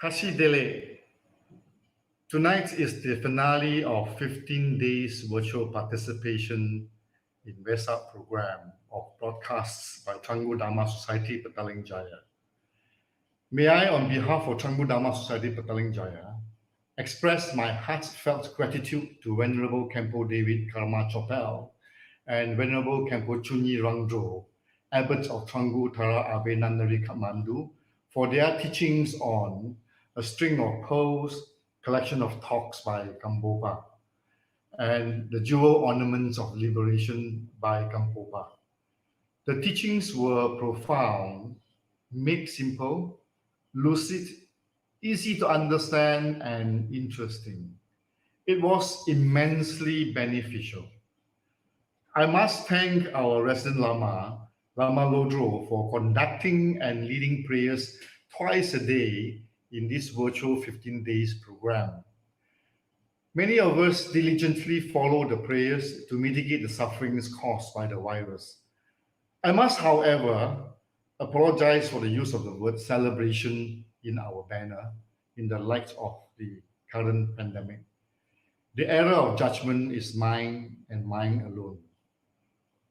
Kashi Dele. Tonight is the finale of 15 days virtual participation in Wesak program of broadcasts by Canggu Dharma Society Petaling Jaya. May I, on behalf of Canggu Dharma Society Petaling Jaya, express my heartfelt gratitude to Venerable KHENPO David Karma Chopel and Venerable KHENPO CHONYI RANGDROL, Abbots of Canggu Tara Abe Nandari Kathmandu, for their teachings on a string of pearls, collection of talks by GAMPOPA, and the jewel ornaments of liberation by GAMPOPA. The teachings were profound, made simple, lucid, easy to understand, and interesting. It was immensely beneficial. I must thank our resident Lama, Lama Lodro, for conducting and leading prayers twice a day in this virtual 15 days program. Many of us diligently follow the prayers to mitigate the sufferings caused by the virus. I must, however, apologize for the use of the word celebration in our banner in the light of the current pandemic. The era of judgment is mine and mine alone.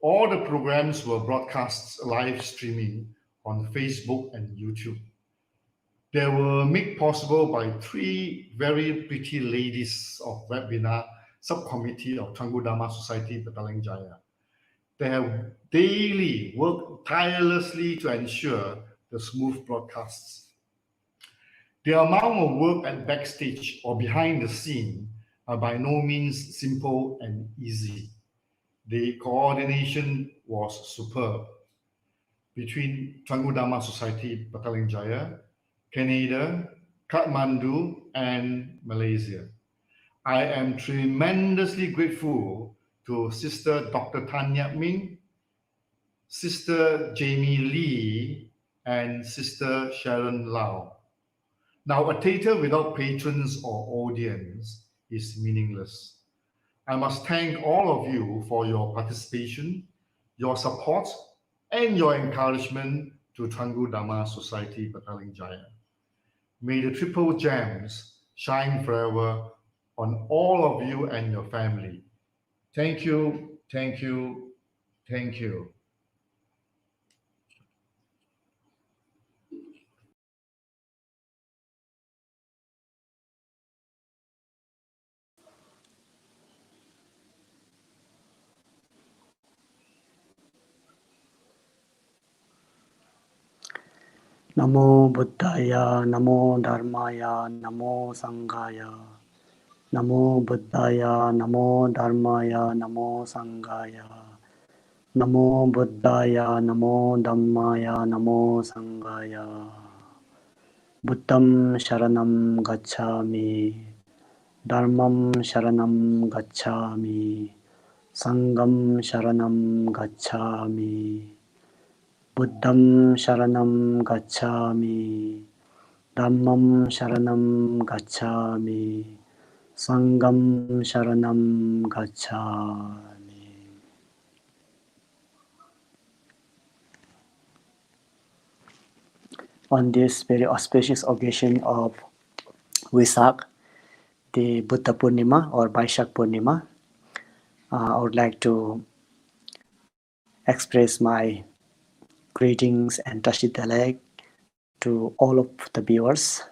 All the programs were broadcast live streaming on Facebook and YouTube. They were made possible by 3 very pretty ladies of webinar subcommittee of Canggu Dharma Society Petaling Jaya. They have daily worked tirelessly to ensure the smooth broadcasts. The amount of work at backstage or behind the scene are by no means simple and easy. The coordination was superb between Canggu Dharma Society Petaling Jaya, Canada, Kathmandu, and Malaysia. I am tremendously grateful to Sister Dr. Tanya Ming, Sister Jamie Lee, and Sister Sharon Lau. Now, a theatre without patrons or audience is meaningless. I must thank all of you for your participation, your support, and your encouragement to Canggu Dharma Society Petaling Jaya. May the triple gems shine forever on all of you and your family. Thank you, thank you, thank you. Namo Buddhaya, Namo Dharmaya, Namo Sanghaya. Namo Buddhaya, Namo Dharmaya, Namo Sanghaya. Namo Buddhaya, Namo Dhammaya, Namo Sanghaya. Buddham Sharanam Gacchami. Dharmam Sharanam Gacchami. Sangham Sharanam Gacchami. Buddham Sharanam Gacchami. Dhammam Sharanam Gacchami. Sangham Sharanam Gacchami. On this very auspicious occasion of Wesak, the Buddha Purnima or Vaishak Purnima, I would like to express my greetings and Tashidalek to all of the viewers.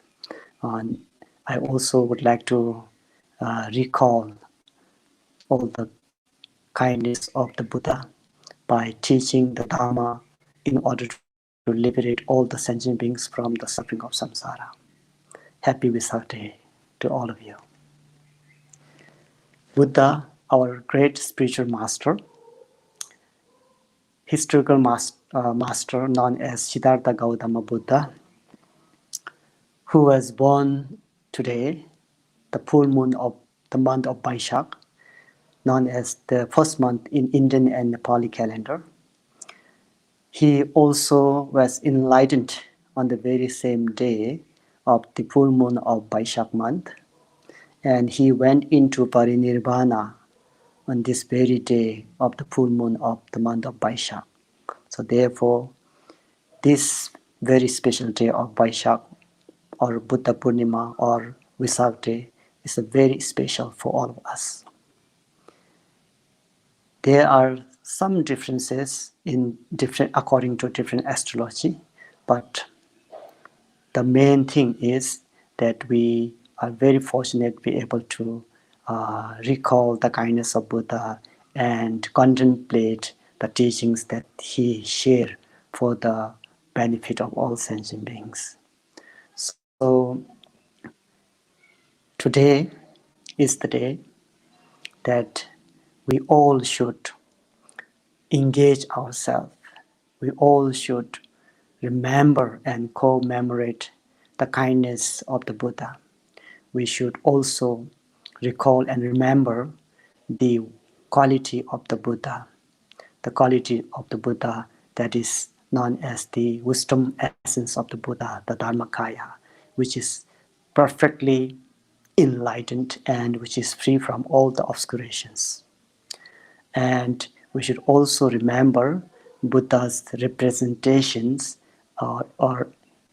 I also would like to recall all the kindness of the Buddha by teaching the Dharma in order to liberate all the sentient beings from the suffering of samsara. Happy Wesak Day to all of you. Buddha, our great spiritual master, historical master known as Siddhartha Gautama Buddha, who was born today, the full moon of the month of Vaishak, known as the first month in Indian and Nepali calendar. He also was enlightened on the very same day of the full moon of Vaishak month, and he went into parinirvana on this very day of the full moon of the month of Vaishak. So therefore, this very special day of Vaishak or Buddha Purnima or Wesak Day is very special for all of us. There are some differences according to different astrology, but the main thing is that we are very fortunate to be able to recall the kindness of Buddha and contemplate the teachings that he shared for the benefit of all sentient beings. So today is the day that we all should engage ourselves. We all should remember and commemorate the kindness of the Buddha. We should also recall and remember the quality of the Buddha, that is known as the wisdom essence of the Buddha, the Dharmakaya, which is perfectly enlightened and which is free from all the obscurations. And we should also remember Buddha's representations or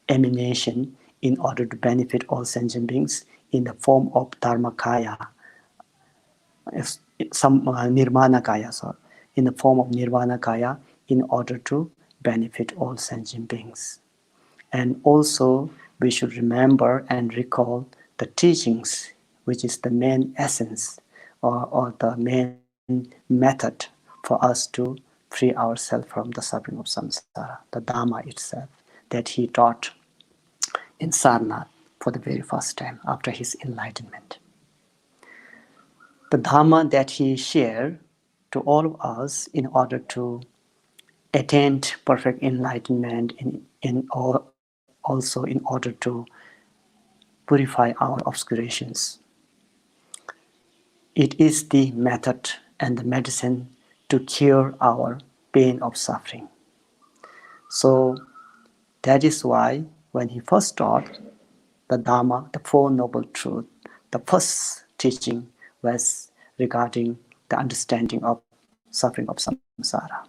emanation in order to benefit all sentient beings in the form of Dharmakaya, Nirmanakaya, in the form of Nirmanakaya in order to benefit all sentient beings. And also we should remember and recall the teachings, which is the main essence or the main method for us to free ourselves from the suffering of samsara, the Dhamma itself that he taught in Sarnath for the very first time after his enlightenment. The Dhamma that he shared to all of us in order to attain perfect enlightenment also in order to purify our obscurations. It is the method and the medicine to cure our pain of suffering. So that is why when he first taught the Dhamma, the Four Noble Truths, the first teaching was regarding the understanding of suffering of samsara.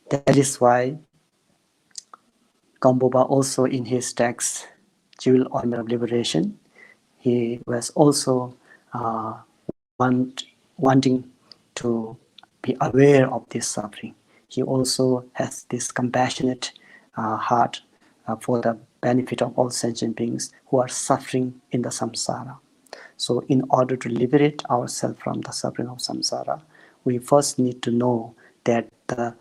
That is why GAMPOPA also in his text, Jewel Ornament of Liberation, he was also wanting to be aware of this suffering. He also has this compassionate heart for the benefit of all sentient beings who are suffering in the samsara. So in order to liberate ourselves from the suffering of samsara, we first need to know that the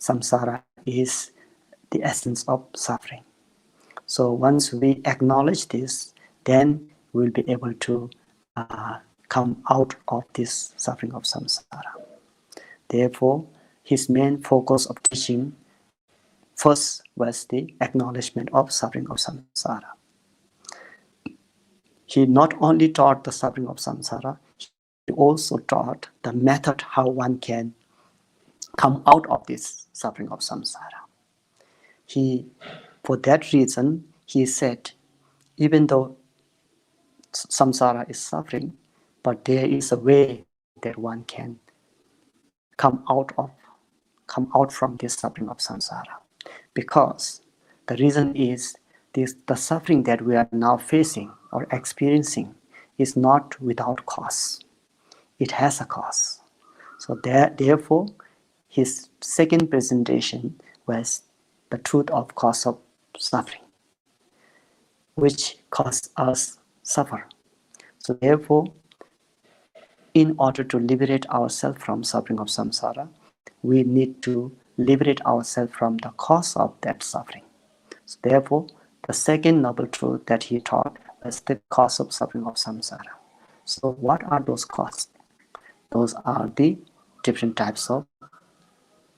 samsara is the essence of suffering. So once we acknowledge this, then we'll be able to come out of this suffering of samsara. Therefore, his main focus of teaching first was the acknowledgement of suffering of samsara. He not only taught the suffering of samsara, he also taught the method how one can come out of this suffering of samsara. For that reason, he said, even though samsara is suffering, but there is a way that one can come out from this suffering of samsara. Because the reason is the suffering that we are now facing or experiencing is not without cause. It has a cause. So therefore, his second presentation was the truth of cause of suffering, which causes us suffer. So therefore, in order to liberate ourselves from suffering of samsara, we need to liberate ourselves from the cause of that suffering. So therefore, the second noble truth that he taught was the cause of suffering of samsara. So what are those causes? Those are the different types of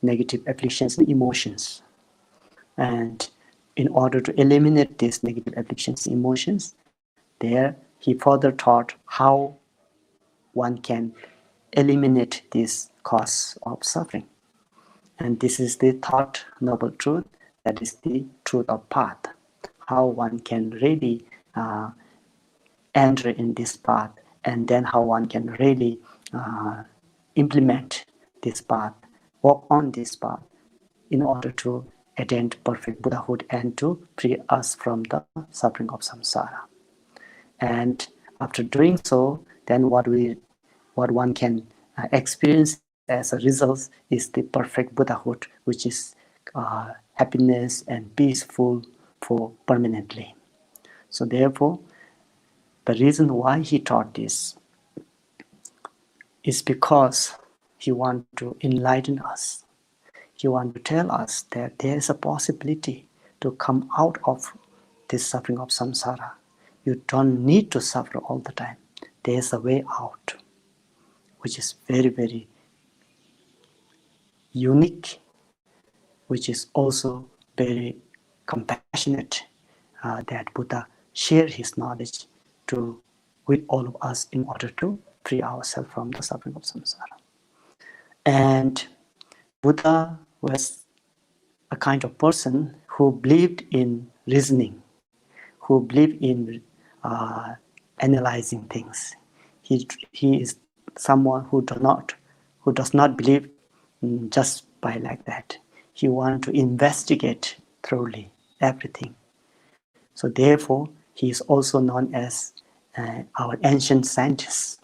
negative afflictions and emotions. And in order to eliminate these negative afflictions and emotions, there he further taught how one can eliminate this cause of suffering. And this is the third noble truth, that is the truth of path. How one can really enter in this path, and then how one can really implement this path, walk on this path in order to attain perfect Buddhahood and to free us from the suffering of samsara. And after doing so, then what one can experience as a result is the perfect Buddhahood, which is happiness and peaceful for permanently. So therefore, the reason why he taught this is because he wants to enlighten us. He wants to tell us that there is a possibility to come out of this suffering of samsara. You don't need to suffer all the time. There is a way out, which is very, very unique, which is also very compassionate, that Buddha shared his knowledge with all of us in order to free ourselves from the suffering of samsara. And Buddha was a kind of person who believed in reasoning, who believed in analyzing things. He is someone who does not believe just by like that. He wants to investigate thoroughly everything. So therefore, he is also known as our ancient scientists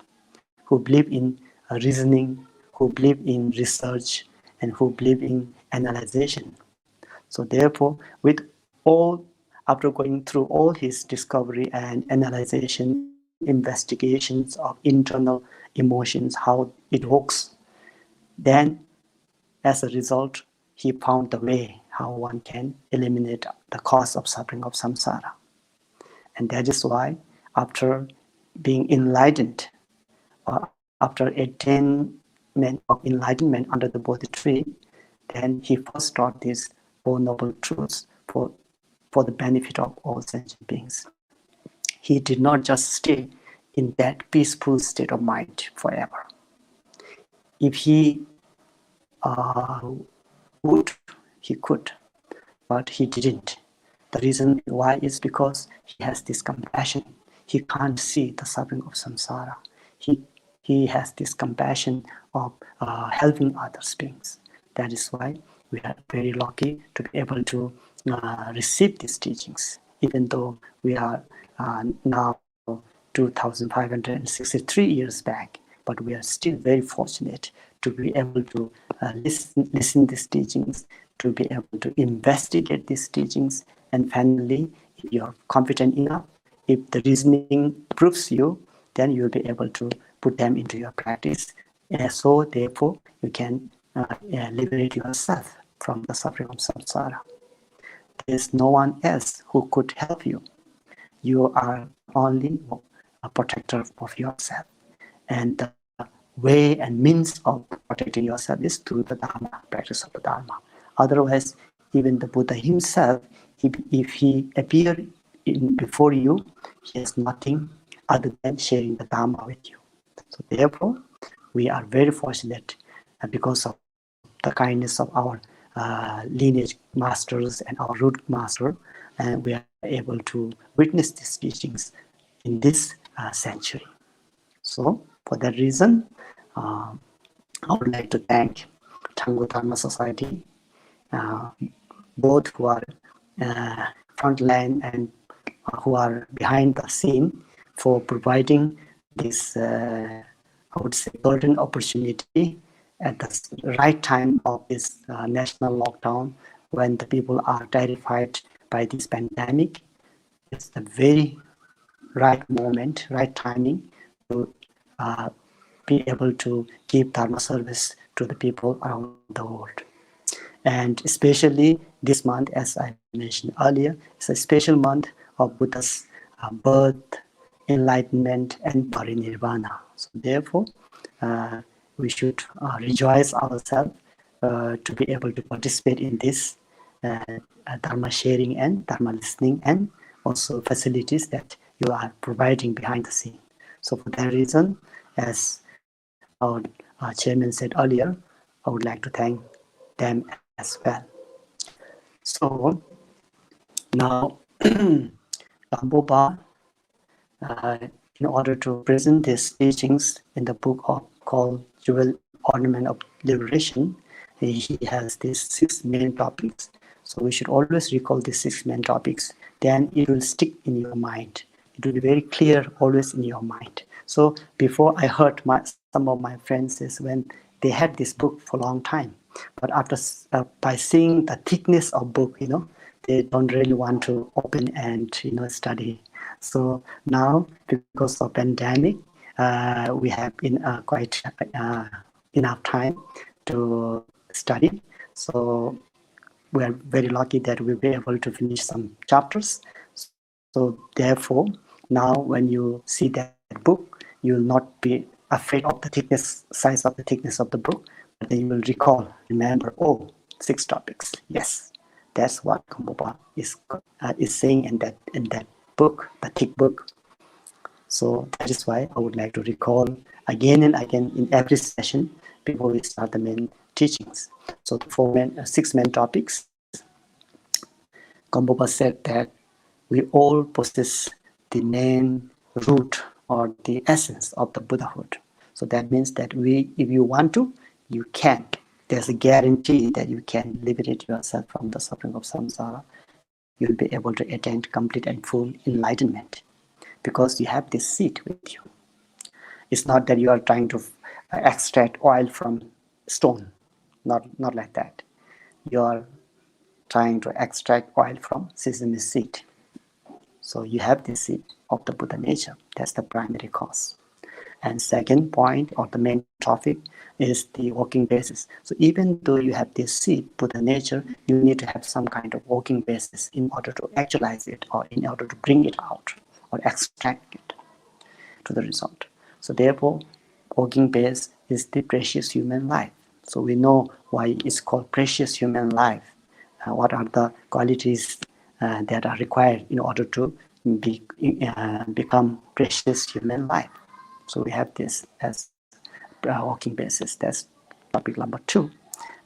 who believe in reasoning, who believe in research, and who believe in analyzation. So therefore, after going through all his discovery and analyzation, investigations of internal emotions, how it works, then as a result, he found the way how one can eliminate the cause of suffering of samsara. And that is why after being enlightened, or after attainment of enlightenment under the Bodhi tree, then he first taught these Four Noble Truths for the benefit of all sentient beings. He did not just stay in that peaceful state of mind forever. If he would, he could, but he didn't. The reason why is because he has this compassion. He can't see the suffering of samsara. He has this compassion of helping other beings. That is why we are very lucky to be able to receive these teachings, even though we are now 2,563 years back, but we are still very fortunate to be able to listen these teachings, to be able to investigate these teachings, and finally, if you are competent enough, if the reasoning proves you, then you will be able to put them into your practice. So therefore, you can liberate yourself from the suffering of samsara. There is no one else who could help you. You are only a protector of yourself. And the way and means of protecting yourself is through the Dharma, practice of the Dharma. Otherwise, even the Buddha himself, if he appeared before you, he has nothing other than sharing the Dharma with you. So therefore, we are very fortunate because of the kindness of our lineage masters and our root master, and we are able to witness these teachings in this century. So for that reason, I would like to thank Tango Dharma Society, both who are frontline and who are behind the scene, for providing this, I would say, golden opportunity at the right time of this national lockdown, when the people are terrified by this pandemic. It's the very right moment, right timing to be able to give Dharma service to the people around the world. And especially this month, as I mentioned earlier, it's a special month of Buddha's birth, enlightenment, and parinirvana. So therefore, we should rejoice ourselves to be able to participate in this Dharma sharing and Dharma listening, and also facilities that you are providing behind the scene. So for that reason, as our chairman said earlier, I would like to thank them as well. So now, GAMPOPA, in order to present his teachings in the book called Jewel Ornament of Liberation, he has these 6 main topics. So we should always recall these 6 main topics. Then it will stick in your mind. It will be very clear always in your mind. So before I heard some of my friends is when they had this book for a long time, but after by seeing the thickness of book, they don't really want to open and study. So now because of pandemic, we have quite enough time to study. So we are very lucky that we'll be able to finish some chapters. So therefore, now when you see that book, you will not be afraid of the size of the thickness of the book, but then you will remember, 6 topics. Yes, that's what GAMPOPA is saying in that book, the thick book. So that is why I would like to recall again and again in every session before we start the main teachings. So the 6 main topics, GAMPOPA said that we all possess the main root or the essence of the Buddhahood. So that means that if you want to, you can. There's a guarantee that you can liberate yourself from the suffering of samsara. You'll be able to attain complete and full enlightenment because you have this seed with you. It's not that you are trying to extract oil from stone. Not like that. You are trying to extract oil from sesame seed. So you have this seed of the Buddha nature. That's the primary cause. And second point or the main topic is the working basis. So even though you have this seed, Buddha nature, you need to have some kind of working basis in order to actualize it or in order to bring it out or extract it to the result. So therefore, working base is the precious human life. So we know why it's called precious human life. What are the qualities that are required in order to become precious human life. So we have this as working basis. That's topic number 2.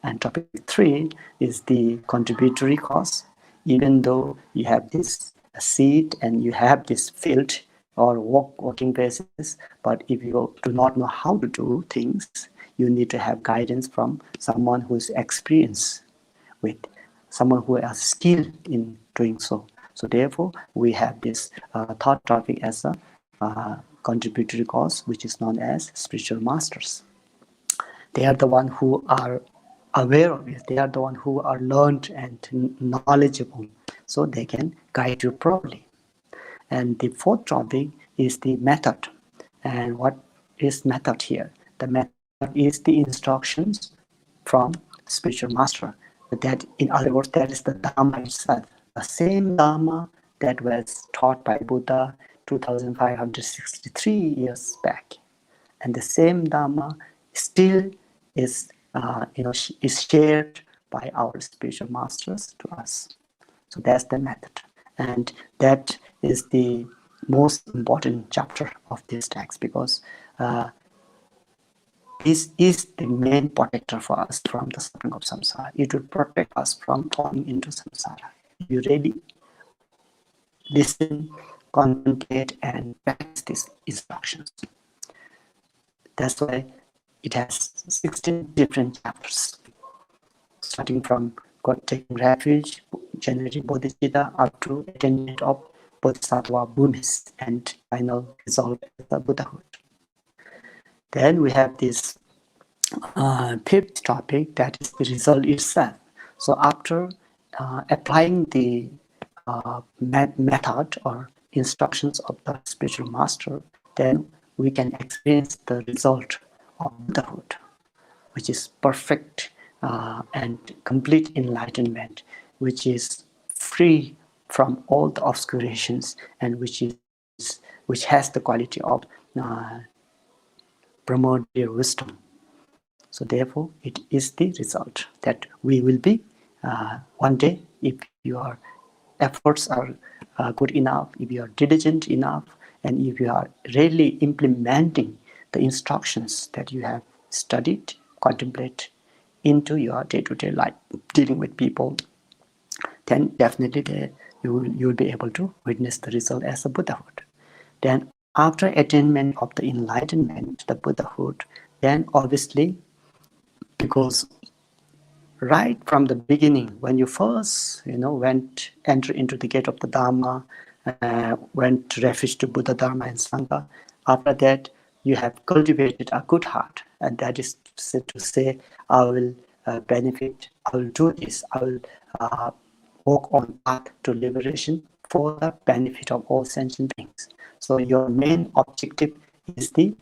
And topic 3 is the contributory cause. Even though you have this seed and you have this field or working basis, but if you do not know how to do things, you need to have guidance from someone who is experienced with, someone who has skill in doing so. So therefore, we have this third topic as a contributory cause, which is known as spiritual masters. They are the one who are aware of it. They are the one who are learned and knowledgeable, so they can guide you properly. And the fourth topic is the method. And what is method here? The method is the instructions from spiritual master. That, in other words, that is the Dharma itself. The same Dharma that was taught by Buddha 2,563 years back. And the same Dharma still is shared by our spiritual masters to us. So that's the method. And that is the most important chapter of this text because this is the main protector for us from the suffering of samsara. It will protect us from falling into samsara. If you really listen, contemplate, and practice these instructions. That's why it has 16 different chapters, starting from taking refuge, generating bodhicitta, up to attainment of bodhisattva bhumis, and final result is the Buddhahood. Then we have this fifth topic, that is the result itself. So after applying the method or instructions of the spiritual master, then we can experience the result of Buddhahood, which is perfect and complete enlightenment, which is free from all the obscurations and which has the quality of primordial wisdom. So therefore, it is the result that we will be one day, if your efforts are good enough, if you are diligent enough, and if you are really implementing the instructions that you have studied, contemplate into your day-to-day life, dealing with people, then definitely you will be able to witness the result as a Buddhahood. Then after attainment of the enlightenment, the Buddhahood, then obviously, because right from the beginning, when you first, enter into the gate of the Dharma, went refuge to Buddha, Dharma, and Sangha. After that, you have cultivated a good heart, and that is to say, I will benefit, I will do this, I will walk on path to liberation for the benefit of all sentient beings. So your main objective is the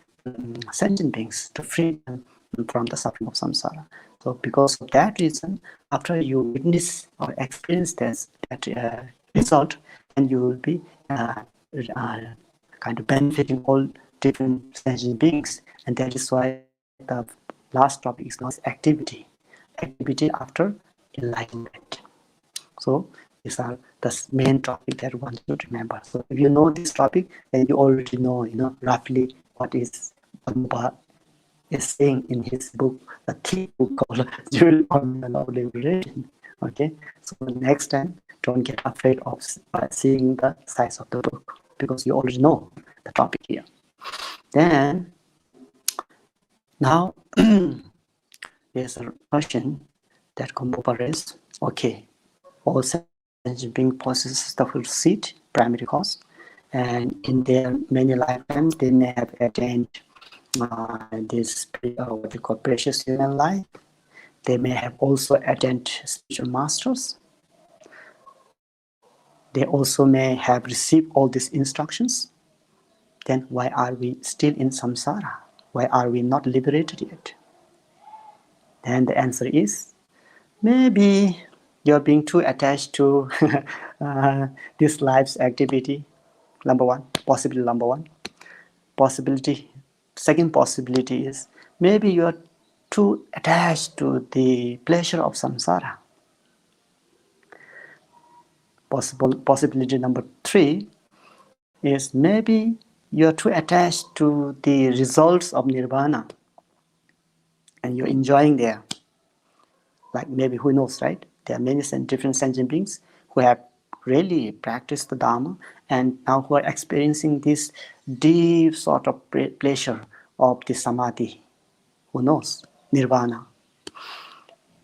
sentient beings, to free them from the suffering of samsara. So because of that reason, after you witness or experience that result, then you will be kind of benefiting all different sentient beings. And that is why the last topic is known as activity after enlightenment. So these are the main topic that one should remember. So if you know this topic, then you already know, roughly what is GAMPOPA is saying in his book, the thick book called Jewel Ornament of Liberation. Okay, so next time, don't get afraid of seeing the size of the book, because you already know the topic here. Then, now, there's a question that GAMPOPA raised. Okay, all sentient beings possess the full seed, primary cause, and in their many lifetimes, they may have attained this what we call precious human life. They may have also attained spiritual masters. They also may have received all these instructions. Then why are we still in samsara? Why are we not liberated yet? Then the answer is, maybe you're being too attached to this life's activity. Number one, possibility number one. Second possibility is, maybe you're too attached to the pleasure of samsara. Possibility number three is, maybe you're too attached to the results of nirvana and you're enjoying there. Like, maybe, who knows, right? There are many different sentient beings who have really practiced the Dharma and now who are experiencing this deep sort of pleasure of the samadhi. Who knows? Nirvana.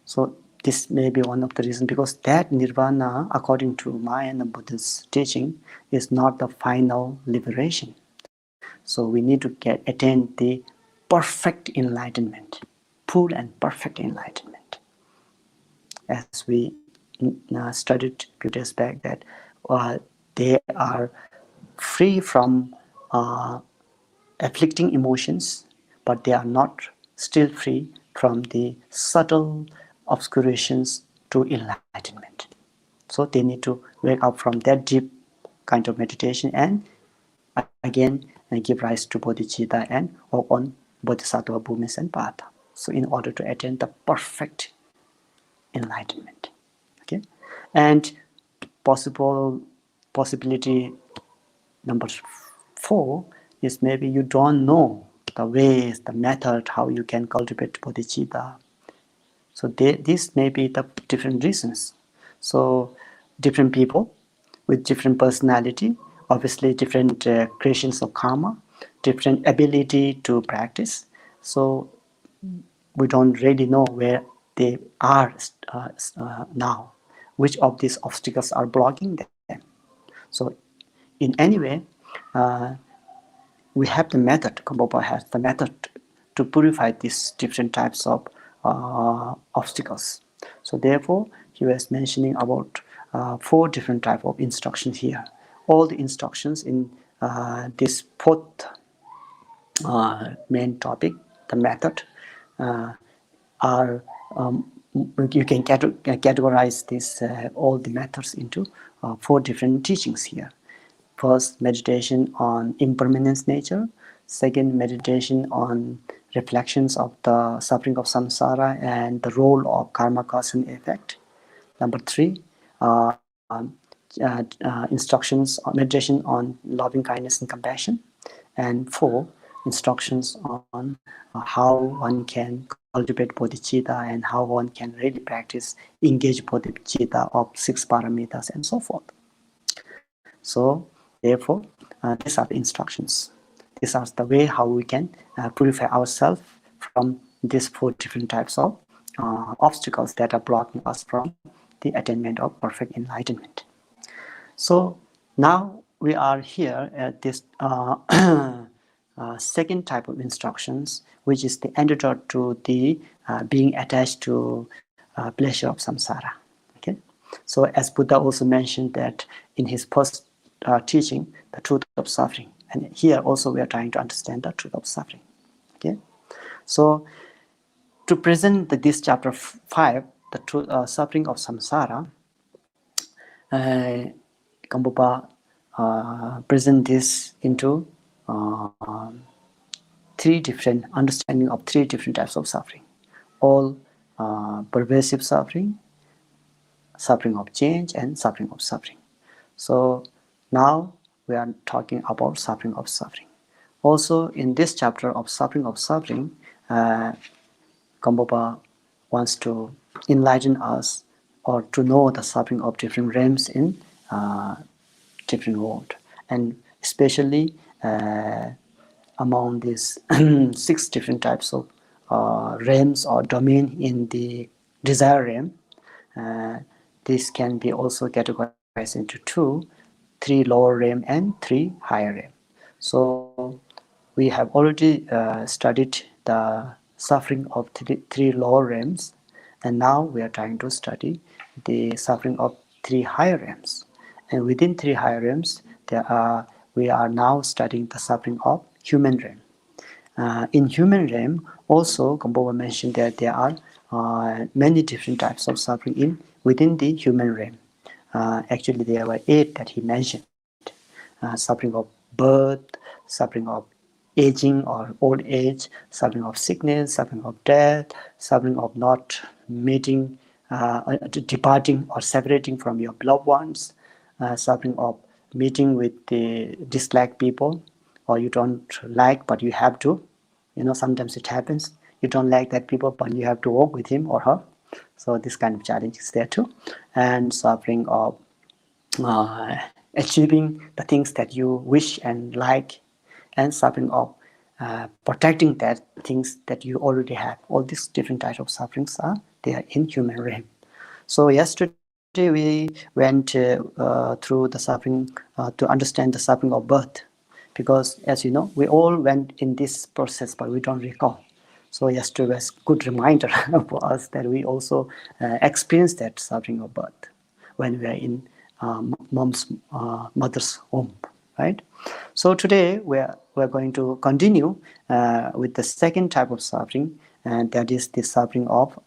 So this may be one of the reasons, because that nirvana, according to Maya and the Buddha's teaching, is not the final liberation. So we need to attain the perfect enlightenment, full and perfect enlightenment. As we studied a few days back, that they are free from afflicting emotions, but they are not still free from the subtle obscurations to enlightenment. So they need to wake up from that deep kind of meditation and again give rise to bodhicitta and walk on bodhisattva bhumis and patha. So in order to attain the perfect enlightenment. Okay, and possibility number 4 is, maybe you don't know the ways, the method, how you can cultivate bodhicitta. So these may be the different reasons. So different people with different personality, obviously different creations of karma, different ability to practice. So we don't really know where they are now, which of these obstacles are blocking them. So in any way, we have the method, GAMPOPA has the method to purify these different types of obstacles. So therefore, he was mentioning about 4 different types of instructions here. All the instructions in this 4th main topic, the method, are you can categorize this all the methods into 4 different teachings here. First, meditation on impermanence nature. Second, meditation on reflections of the suffering of samsara and the role of karma, cause and effect. Number 3, instructions, meditation on loving kindness and compassion. And 4, instructions on how one can cultivate bodhicitta and how one can really practice engage bodhicitta of 6 paramitas and so forth. So therefore, these are the instructions. These are the way how we can purify ourselves from these 4 different types of obstacles that are blocking us from the attainment of perfect enlightenment. So now we are here at this second type of instructions, which is the antidote to the being attached to pleasure of samsara. Okay, so as Buddha also mentioned that in his first teaching, the truth of suffering, and here also we are trying to understand the truth of suffering. Okay, so to present this chapter 5, the truth, suffering of samsara, GAMPOPA present this into three different understanding of three different types of suffering: all pervasive suffering, suffering of change, and suffering of suffering. So now we are talking about suffering of suffering. Also in this chapter of suffering, GAMPOPA wants to enlighten us or to know the suffering of different realms in different world, and especially among these 6 different types of realms or domain in the desire realm. This can be also categorized into 2, 3 lower realm and 3 higher realm. So we have already studied the suffering of 3 lower realms, and now we are trying to study the suffering of 3 higher realms. And within 3 higher realms, we are now studying the suffering of human realm. In human realm, also GAMPOPA mentioned that there are many different types of suffering within the human realm. Actually, there were 8 that he mentioned: suffering of birth, suffering of aging or old age, suffering of sickness, suffering of death, suffering of not meeting, departing or separating from your beloved ones, suffering of meeting with the disliked people, or you don't like but you have to. Sometimes it happens. You don't like that people, but you have to walk with him or her. So this kind of challenge is there too. And suffering of achieving the things that you wish and like, and suffering of protecting that things that you already have. All these different types of sufferings are there in human realm. So yesterday we went through the suffering to understand the suffering of birth, because as you know, we all went in this process but we don't recall. So yesterday was a good reminder for us that we also experienced that suffering of birth when we are in mother's womb, right? So today we're going to continue with the second type of suffering, and that is the suffering of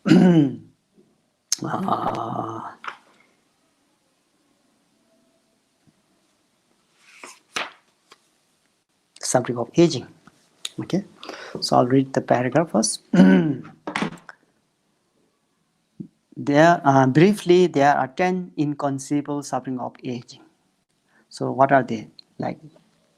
suffering of aging. Okay, so I'll read the paragraph first. Briefly, there are 10 inconceivable suffering of aging. So what are they? Like,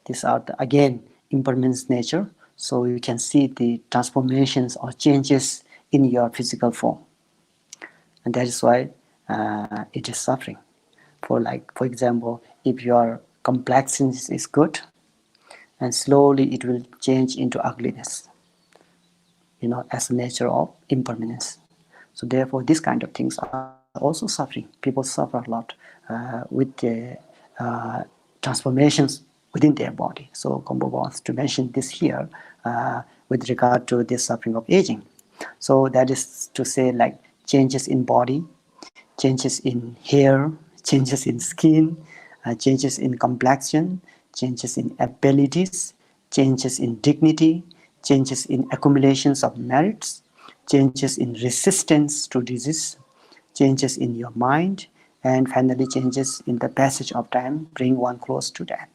these are again impermanence nature. So you can see the transformations or changes in your physical form, and that is why it is suffering. For example, if your complexion is good, and slowly it will change into ugliness, as a nature of impermanence. So therefore, these kind of things are also suffering. People suffer a lot with the transformations within their body. So GAMPOPA wants to mention this here with regard to this suffering of aging. So that is to say, like changes in body, changes in hair, changes in skin, changes in complexion, changes in abilities, changes in dignity, changes in accumulations of merits, changes in resistance to disease, changes in your mind, and finally changes in the passage of time bring one close to death.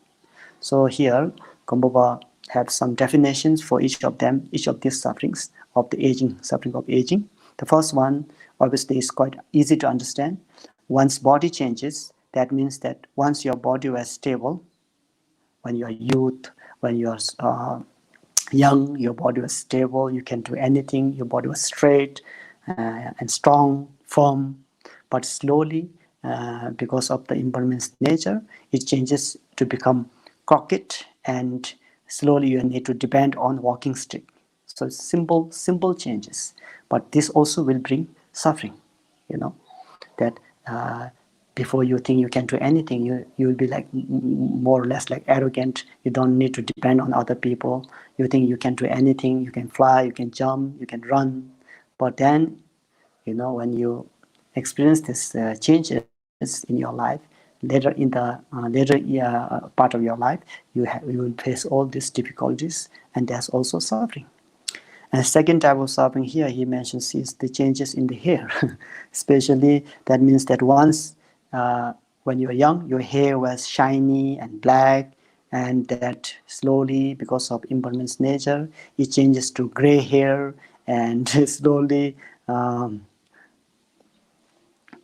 So here, GAMPOPA have some definitions for each of them, each of these sufferings of the aging, suffering of aging. The first one, obviously, is quite easy to understand. Once body changes, that means that once your body was stable, when you are youth, when you are young, your body was stable, you can do anything, your body was straight and strong, firm, but slowly, because of the impermanence nature, it changes to become crooked, and slowly you need to depend on walking stick. So simple changes. But this also will bring suffering, you know, that before you think you can do anything, you will be like more or less like arrogant. You don't need to depend on other people. You think you can do anything. You can fly, you can jump, you can run. But then, you know, when you experience these changes in your life, later in the part of your life, you will face all these difficulties, and there's also suffering. And second type of suffering here he mentions is the changes in the hair. Especially that means that once when you were young, your hair was shiny and black, and that slowly, because of impermanence nature, it changes to gray hair, and slowly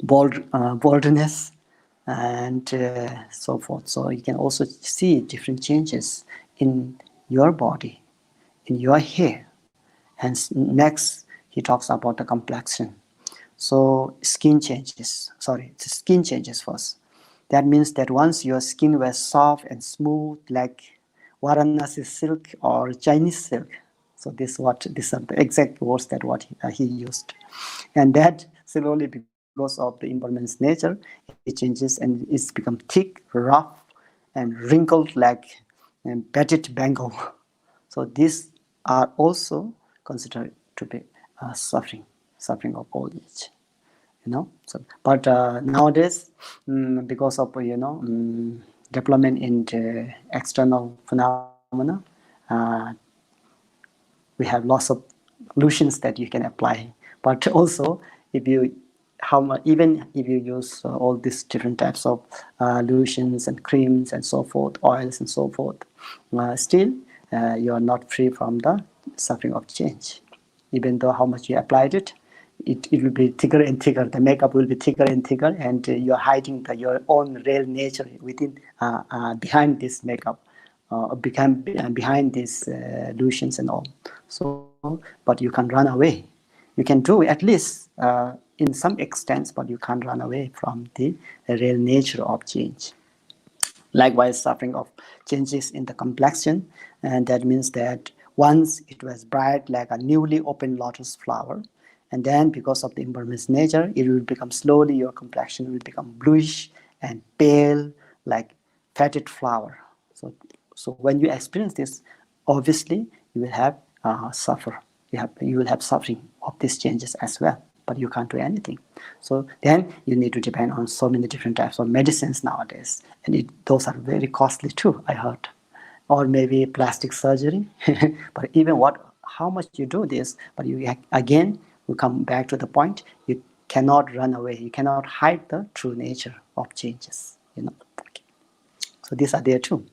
baldness, and so forth. So you can also see different changes in your body, in your hair. And next, he talks about the complexion. So the skin changes first. That means that once your skin was soft and smooth like Varanasi silk or Chinese silk. So these are the exact words that what he used. And that slowly, because of the impermanence nature, it changes and it's become thick, rough, and wrinkled like a battered bangle. So these are also considered to be suffering of old age, you know. So but nowadays, because of development in the external phenomena, uh, we have lots of lotions that you can apply. But also, if you even if you use all these different types of lotions and creams and so forth, oils and so forth, still you are not free from the suffering of change. Even though how much you applied it, it will be thicker and thicker. The makeup will be thicker and thicker, and you are hiding your own real nature within behind this makeup, behind these lotions and all. So, but you can run away. You can do at least in some extent, but you can't run away from the real nature of change. Likewise, suffering of changes in the complexion, and that means that once it was bright like a newly opened lotus flower, and then because of the impermanence nature, it will become slowly, your complexion will become bluish and pale like fatted flower. So when you experience this, obviously you will have suffer. You will have suffering of these changes as well, but you can't do anything. So then you need to depend on so many different types of medicines nowadays, and those are very costly too, I heard, or maybe plastic surgery. But even how much you do this, but you again we come back to the point, you cannot run away, you cannot hide the true nature of changes, you know. Okay. So these are there too,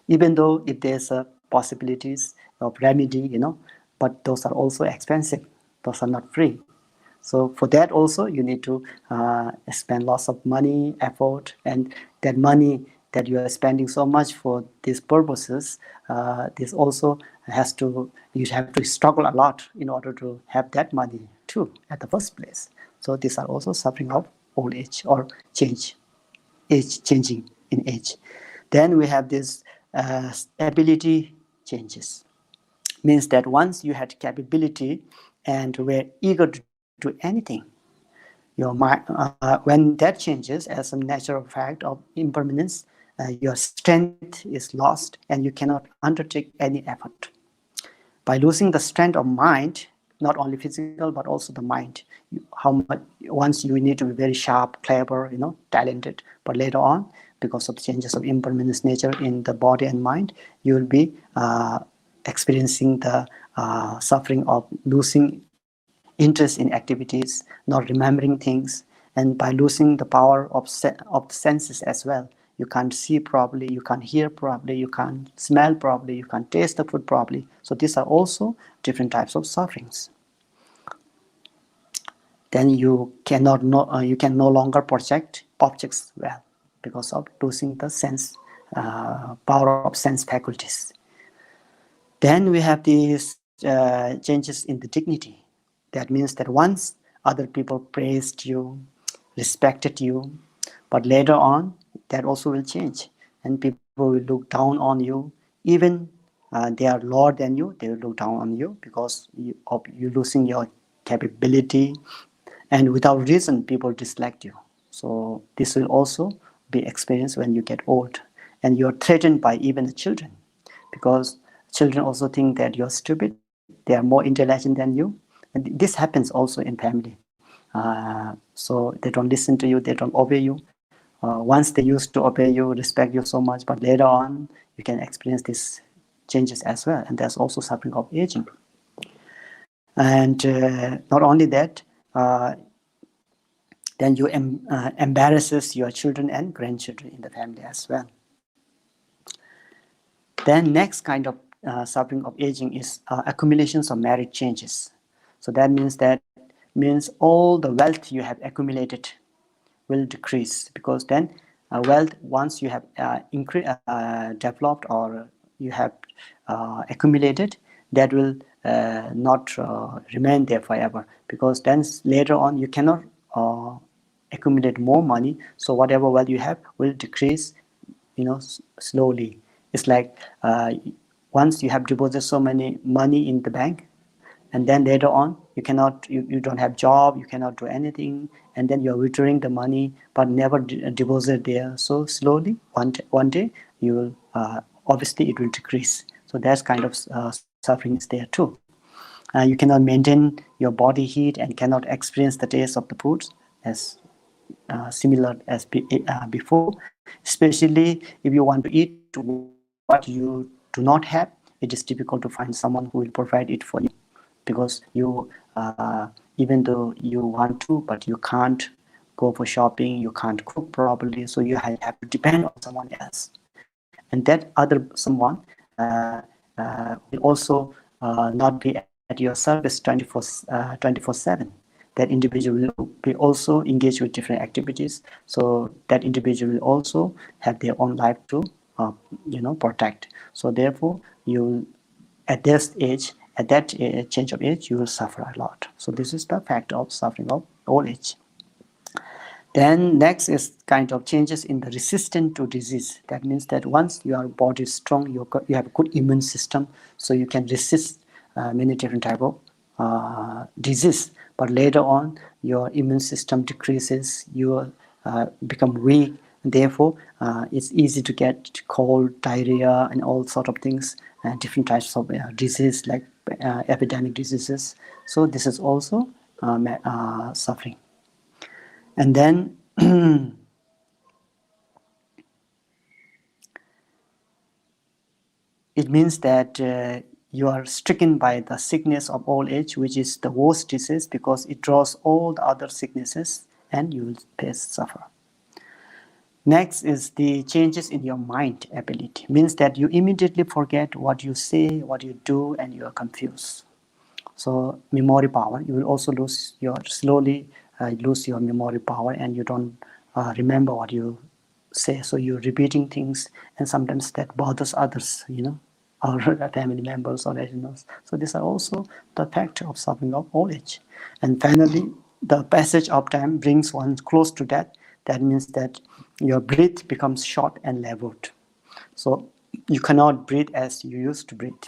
even though if there's possibilities of remedy, you know, but those are also expensive, those are not free. So for that also you need to spend lots of money, effort, and that money that you are spending so much for these purposes, this also you have to struggle a lot in order to have that money too at the first place. So these are also suffering of old age or changing in age. Then we have this ability changes. Means that once you had capability and were eager to do anything, your mind, when that changes as a natural fact of impermanence, your strength is lost and you cannot undertake any effort. By losing the strength of mind, not only physical but also the mind, how much once you need to be very sharp, clever, you know, talented, but later on, because of the changes of impermanence nature in the body and mind, you will be experiencing the suffering of losing interest in activities, not remembering things, and by losing the power of the senses as well. You can't see properly, you can't hear properly, you can't smell properly, you can't taste the food properly. So these are also different types of sufferings. Then you can no longer project objects well because of losing the sense power of sense faculties. Then we have these changes in the dignity. That means that once other people praised you, respected you, but later on that also will change, and people will look down on you. Even they are lower than you, they will look down on you because of you losing your capability, and without reason people dislike you. So this will also be experienced when you get old, and you're threatened by even the children, because children also think that you're stupid, they are more intelligent than you. And this happens also in family. So they don't listen to you, they don't obey you. Once they used to obey you, respect you so much, but later on you can experience these changes as well, and there's also suffering of aging. And not only that, then you embarrasses your children and grandchildren in the family as well. Then next kind of suffering of aging is accumulations of merit changes. So that means all the wealth you have accumulated will decrease, because then wealth, once you have developed or you have accumulated, that will not remain there forever, because then later on you cannot accumulate more money. So whatever wealth you have will decrease, slowly. It's like once you have deposited so many money in the bank, and then later on you don't have job, you cannot do anything, and then you're withdrawing the money but never deposit there. So slowly one day you will obviously it will decrease. So that's kind of suffering is there too. You cannot maintain your body heat and cannot experience the taste of the foods as similar as before. Especially if you want to eat what you do not have, it is difficult to find someone who will provide it for you, because you even though you want to, but you can't go for shopping, you can't cook properly, so you have to depend on someone else. And that other someone will also not be at your service 24/7. That individual will be also engaged with different activities, so that individual will also have their own life to protect. So therefore you, at this age, at that change of age, you will suffer a lot. So this is the fact of suffering of old age. Then next is kind of changes in the resistance to disease. That means that once your body is strong, you have a good immune system, so you can resist many different type of disease. But later on, your immune system decreases, you become weak. Therefore, it's easy to get cold, diarrhea, and all sort of things, different types of disease like epidemic diseases. So this is also suffering. And then it means that you are stricken by the sickness of old age, which is the worst disease, because it draws all the other sicknesses and you will suffer. Next is the changes in your mind ability. Means that you immediately forget what you say, what you do, and you are confused. So memory power, you will also slowly lose your memory power, and you don't remember what you say. So you're repeating things, and sometimes that bothers others, or family members or relatives. So these are also the factor of suffering of old age. And finally, the passage of time brings one close to death. That means that your breath becomes short and labored. So you cannot breathe as you used to breathe.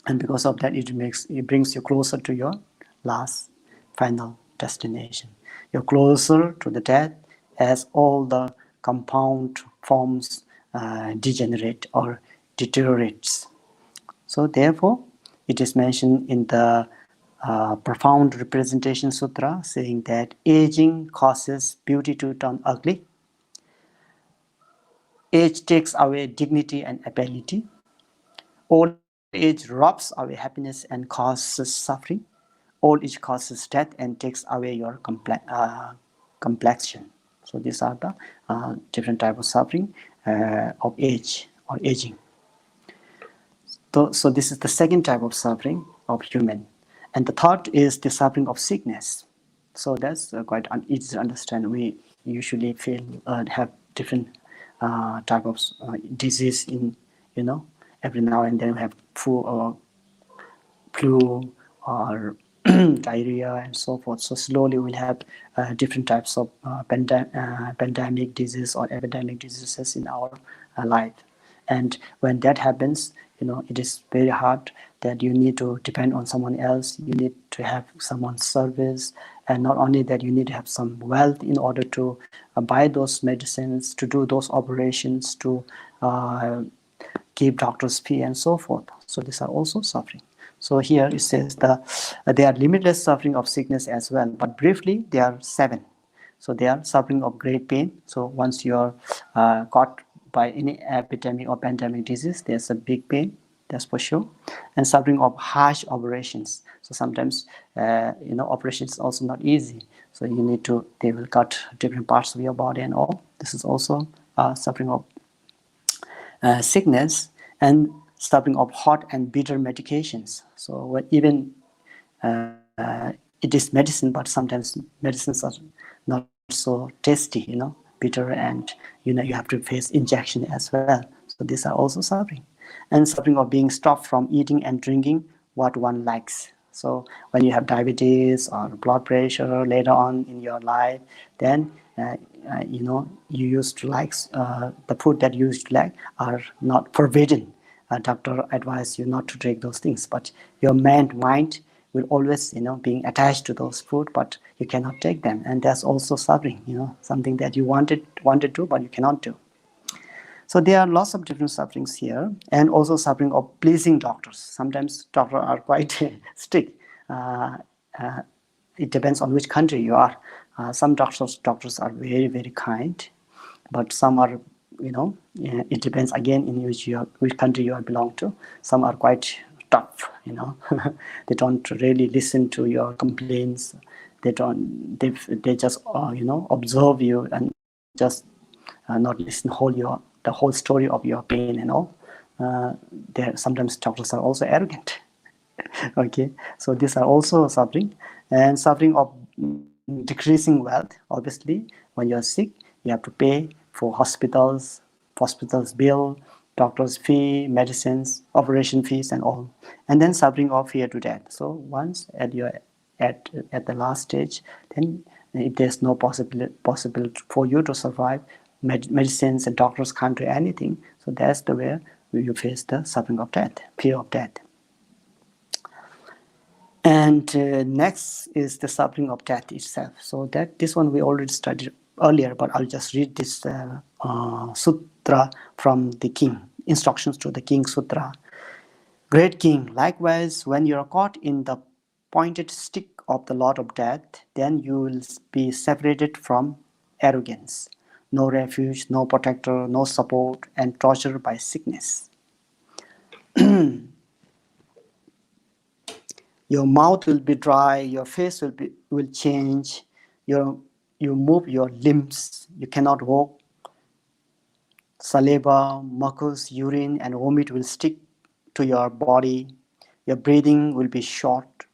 And because of that, it brings you closer to your last final destination. You're closer to the death as all the compound forms degenerate or deteriorates. So therefore, it is mentioned in the Profound Representation Sutra, saying that aging causes beauty to turn ugly. Age takes away dignity and ability. Old age robs away happiness and causes suffering. Old age causes death and takes away your complexion. So these are the different types of suffering of age or aging. So this is the second type of suffering of human. And the third is the suffering of sickness. So that's quite easy to understand. We usually have different type of disease in, every now and then we have flu or diarrhea and so forth. So slowly we'll have different types of pandemic disease or epidemic diseases in our life. And when that happens, it is very hard that you need to depend on someone else. You need to have someone's service, and not only that, you need to have some wealth in order to buy those medicines, to do those operations, to give doctors fee and so forth. So these are also suffering. So here it says they are limitless suffering of sickness as well, but briefly they are 7. So they are suffering of great pain. So once you are caught by any epidemic or pandemic disease, there's a big pain, that's for sure. And suffering of harsh operations. So sometimes, operations is also not easy. So they will cut different parts of your body and all. This is also suffering of sickness, and suffering of hot and bitter medications. So even it is medicine, but sometimes medicines are not so tasty, bitter, and you have to face injection as well. So these are also suffering. And suffering of being stopped from eating and drinking what one likes. So when you have diabetes or blood pressure later on in your life, then you used to like the food that you used to like are not forbidden. Doctor advise you not to take those things, but your mind will always being attached to those food, but you cannot take them, and that's also suffering. Something that you wanted to, but you cannot do. So there are lots of different sufferings here, and also suffering of pleasing doctors. Sometimes doctors are quite strict. Uh, it depends on which country you are. Some doctors are very, very kind, but some are, it depends again in which country you belong to. Some are quite tough, they don't really listen to your complaints. They just observe you and just not listen the whole story of your pain and all. Sometimes doctors are also arrogant. Okay, so these are also suffering. And suffering of decreasing wealth. Obviously, when you're sick, you have to pay for hospitals bill, doctor's fee, medicines, operation fees, and all. And then suffering of fear to death. So once at the last stage, then if there's no possible for you to survive, medicines and doctors can't do anything. So that's the way you face the suffering of death, fear of death. And next is the suffering of death itself. So this one we already studied earlier, but I'll just read this sutra from the king, instructions to the king sutra. Great king, likewise, when you are caught in the pointed stick of the Lord of Death, then you will be separated from arrogance. No refuge, no protector, no support, and tortured by sickness. Your mouth will be dry, your face will change, you move your limbs, you cannot walk. Saliva, mucus, urine, and vomit will stick to your body. Your breathing will be short.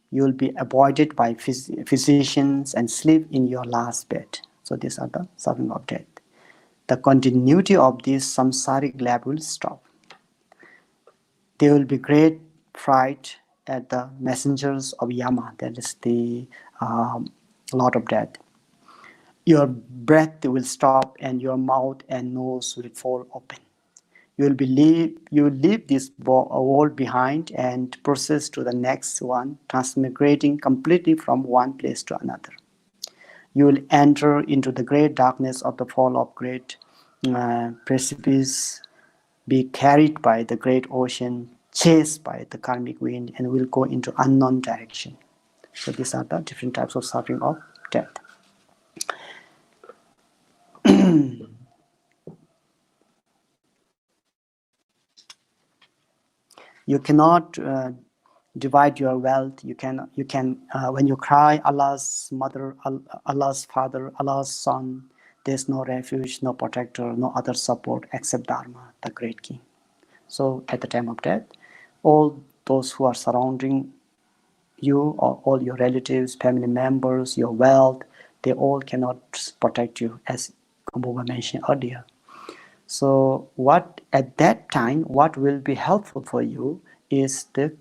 You will be avoided by physicians and sleep in your last bed. So these are the suffering of death. The continuity of this samsaric lab will stop. There will be great fright at the messengers of Yama, that is the Lord of Death. Your breath will stop and your mouth and nose will fall open. You will leave this world behind and proceed to the next one, transmigrating completely from one place to another. You will enter into the great darkness of the fall of great precipice, be carried by the great ocean, chased by the karmic wind, and will go into unknown direction. So these are the different types of suffering of death. You cannot divide your wealth. You can when you cry, Allah's mother, Allah's father, Allah's son, there's no refuge, no protector, no other support except Dharma, the great king. So at the time of death, all those who are surrounding you, or all your relatives, family members, your wealth, they all cannot protect you, as GAMPOPA mentioned earlier. So at that time, what will be helpful for you is the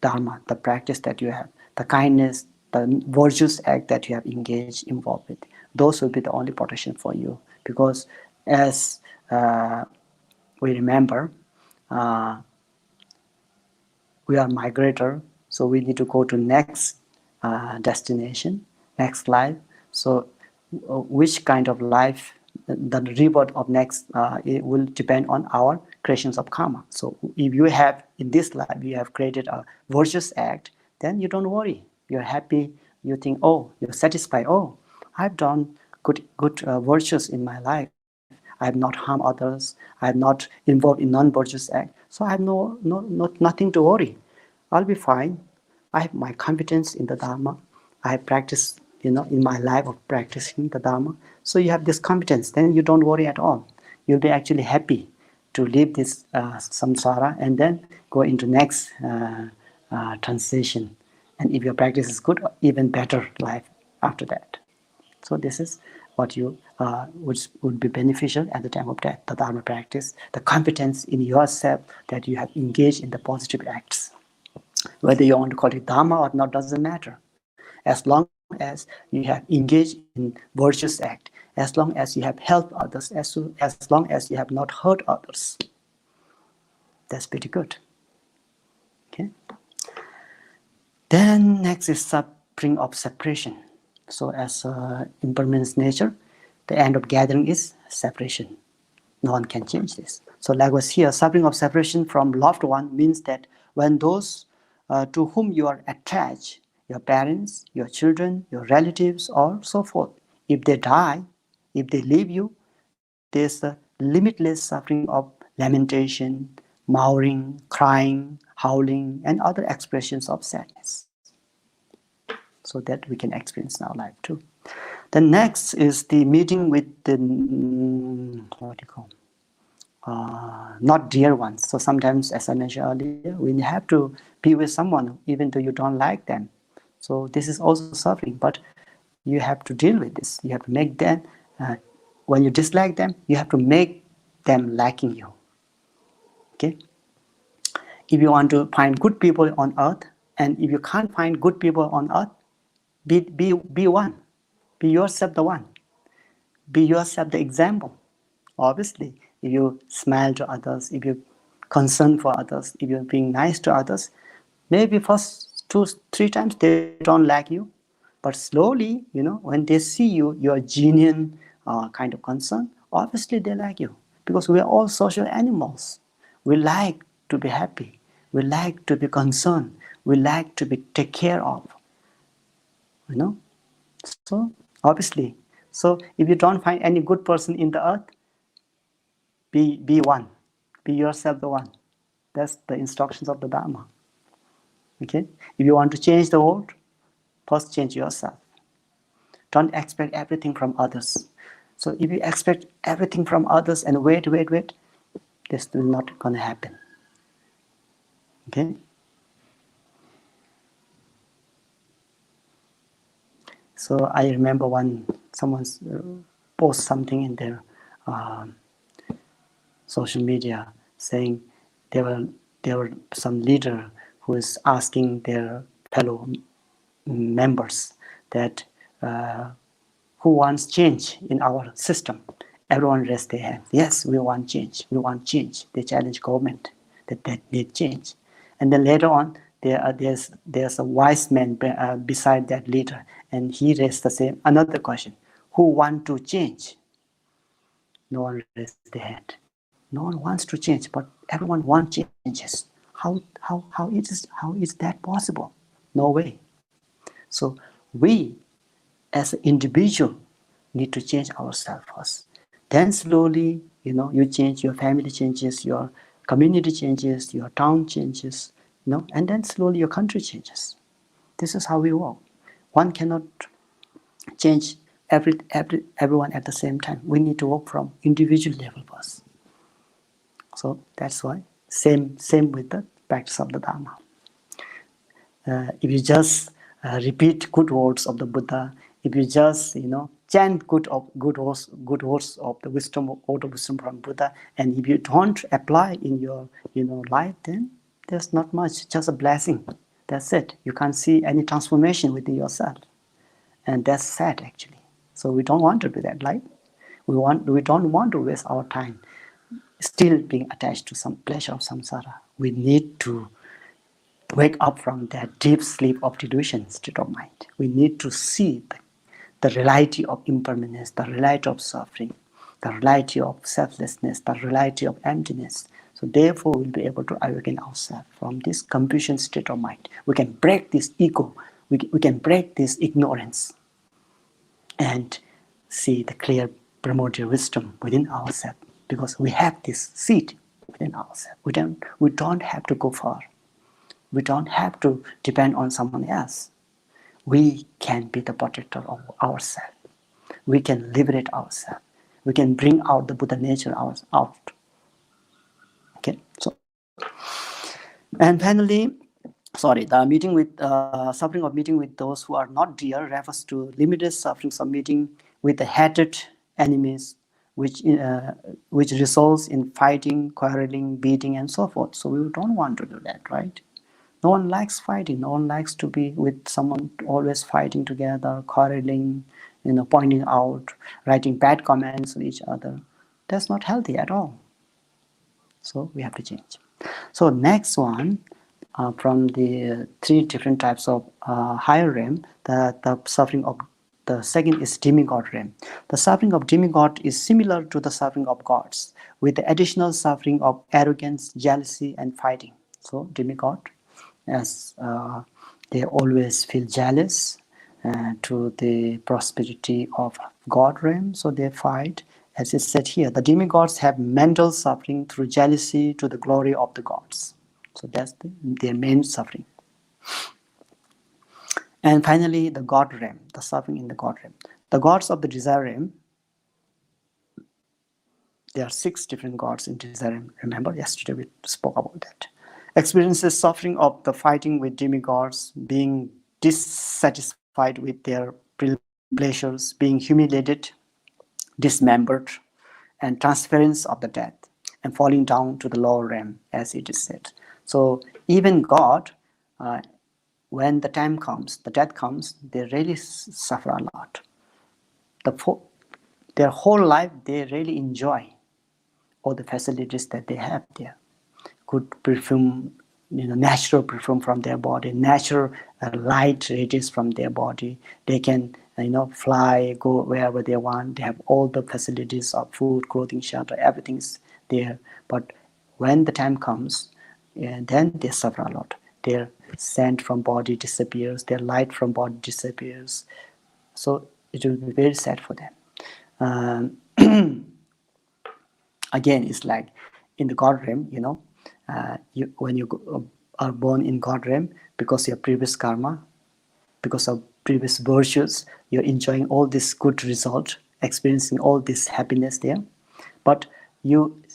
Dharma, the practice that you have, the kindness, the virtuous act that you have involved with. Those will be the only protection for you. Because as we remember, we are migrator, so we need to go to next destination, next life. So which kind of life, the rebirth of next, it will depend on our creations of karma. So if you have in this life you have created a virtuous act, then you don't worry, you're happy, you think, oh, you're satisfied, oh, I've done good virtues in my life, I have not harmed others, I have not involved in non-virtuous act, so I have nothing to worry, I'll be fine. I have my confidence in the Dharma. I have practiced, in my life of practicing the Dharma. So you have this confidence, then you don't worry at all. You'll be actually happy to leave this samsara and then go into next transition. And if your practice is good, even better life after that. So this is what you would be beneficial at the time of death, the Dharma practice, the competence in yourself that you have engaged in the positive acts. Whether you want to call it Dharma or not doesn't matter. As long as you have engaged in virtuous act, as long as you have helped others, as long as you have not hurt others, that's pretty good. Okay. Then next is suffering of separation. So as impermanence nature, the end of gathering is separation. No one can change this. So likewise here, suffering of separation from loved one means that when those to whom you are attached, your parents, your children, your relatives, or so forth, if they die, if they leave you, there's a limitless suffering of lamentation, mouthing, crying, howling, and other expressions of sadness. So that we can experience in our life too. The next is the meeting with the, what do you call, not dear ones. So sometimes, as I mentioned earlier, we have to be with someone even though you don't like them. So this is also suffering, but you have to deal with this. You have to make them, when you dislike them, you have to make them liking you. Okay? If you want to find good people on earth, and if you can't find good people on earth, be one. Be yourself the one. Be yourself the example. Obviously, if you smile to others, if you're concerned for others, if you're being nice to others, maybe first 2-3 times they don't like you, but slowly, when they see you, your genuine kind of concern, obviously they like you, because we are all social animals. We like to be happy, we like to be concerned, we like to be taken care of, so obviously, so if you don't find any good person in the earth, be one, be yourself the one. That's the instructions of the Dharma. Okay, if you want to change the world, first change yourself. Don't expect everything from others. So if you expect everything from others and wait, this will not gonna happen. Okay. So I remember someone's post something in their social media saying there were some leader who is asking their fellow members that who wants change in our system. Everyone raised their hand. Yes, we want change. We want change. They challenge government that they need change. And then later on, there's a wise man beside that leader, and he raised the same another question: who want to change? No one raised their hand. No one wants to change, but everyone wants changes. How is that possible? No way. So we, as an individual, need to change ourselves first. Then slowly, you change, your family changes, your community changes, your town changes, and then slowly your country changes. This is how we work. One cannot change everyone at the same time. We need to work from individual level first. So that's why same with the practice of the Dharma. If you just repeat good words of the Buddha, if you just chant good words of the wisdom from Buddha, and if you don't apply in your life, then there's not much, just a blessing. That's it. You can't see any transformation within yourself, and that's sad actually. So we don't want to do that, right? We don't want to waste our time still being attached to some pleasure of samsara. We need to wake up from that deep sleep of delusion state of mind. We need to see the reality of impermanence, the reality of suffering, the reality of selflessness, the reality of emptiness. So therefore, we'll be able to awaken ourselves from this confusion state of mind. We can break this ego. We can break this ignorance and see the clear primordial wisdom within ourselves, because we have this seed within ourselves. We don't have to go far. We don't have to depend on someone else. We can be the protector of ourselves. We can liberate ourselves. We can bring out the Buddha nature out. Okay, so and finally, the meeting with suffering of meeting with those who are not dear refers to limited sufferings of meeting with the hated enemies, which results in fighting, quarreling, beating, and so forth. So we don't want to do that, right? No one likes fighting. No one likes to be with someone always fighting together, quarreling, pointing out, writing bad comments on each other. That's not healthy at all. So we have to change. So next one, from the three different types of higher realm, the suffering of the second is demigod realm. The suffering of demigod is similar to the suffering of gods, with the additional suffering of arrogance, jealousy, and fighting. So demigod, as they always feel jealous to the prosperity of God realm, so they fight. As it said here, the demigods have mental suffering through jealousy to the glory of the gods. So that's their main suffering. And finally, the God realm, the suffering in the God realm. The gods of the desire realm, there are 6 different gods in desire realm. Remember, yesterday we spoke about that. Experiences suffering of the fighting with demigods, being dissatisfied with their pleasures, being humiliated, dismembered, and transference of the death, and falling down to the lower realm, as it is said. So even God, when the time comes, the death comes, they really suffer a lot. Their whole life, they really enjoy all the facilities that they have there. Good perfume, natural perfume from their body, natural light radiates from their body. They can, fly, go wherever they want. They have all the facilities of food, clothing, shelter, everything's there. But when the time comes, then they suffer a lot. Their scent from body disappears, their light from body disappears. So it will be very sad for them. Again, it's like in the God realm, when you are born in God realm, because of your previous karma, because of previous virtues, you're enjoying all this good result, experiencing all this happiness there. But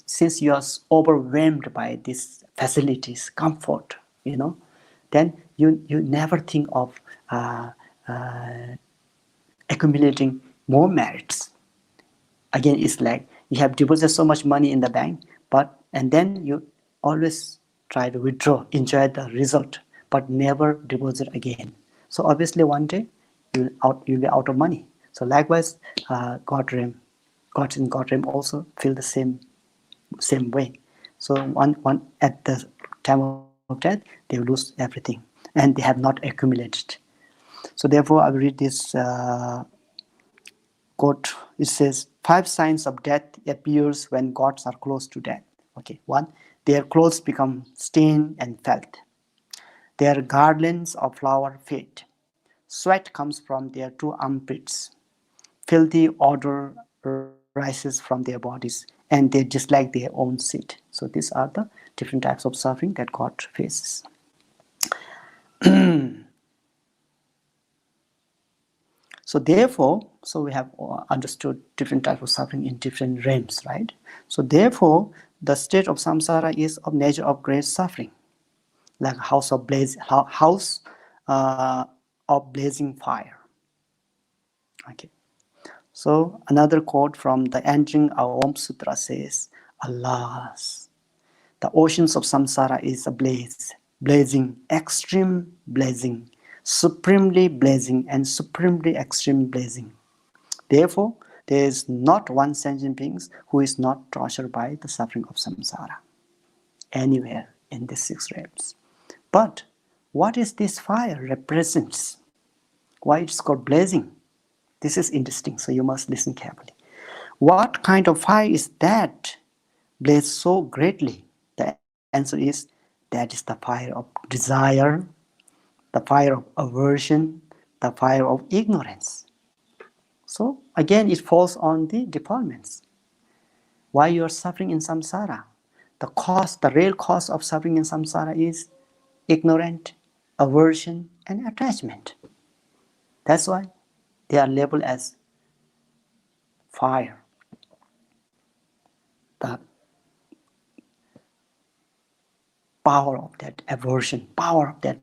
since you are overwhelmed by these facilities, comfort, then you never think of accumulating more merits. Again, it's like you have deposited so much money in the bank, and then you always try to withdraw, enjoy the result, but never deposit again. So obviously one day you'll be out of money. So likewise, gods in God realm also feel the same way. So one at the time of death, they will lose everything, and they have not accumulated. So therefore, I will read this quote. It says, 5 signs of death appears when gods are close to death. Okay, 1, their clothes become stained and felt. Their garlands of flower fade. Sweat comes from their 2 armpits. Filthy odor rises from their bodies, and they dislike their own seat. So these are the different types of suffering that God faces. So therefore, we have understood different types of suffering in different realms, right? So therefore, the state of samsara is of nature of great suffering, like a house of blazing fire. Okay. So another quote from the ending of Om Sutra says, "Alas, the oceans of samsara is ablaze, blazing, extreme blazing, supremely blazing, and supremely extreme blazing. Therefore, there is not one sentient being who is not tortured by the suffering of samsara anywhere in these 6 realms. But what is this fire represents? Why it's called blazing? This is interesting, so you must listen carefully. What kind of fire is that blazes so greatly? The answer is that is the fire of desire, the fire of aversion, the fire of ignorance. So again, it falls on the defilements. Why you are suffering in samsara? The real cause of suffering in samsara is ignorance, aversion, and attachment. That's why they are labeled as fire. The power of that aversion, power of that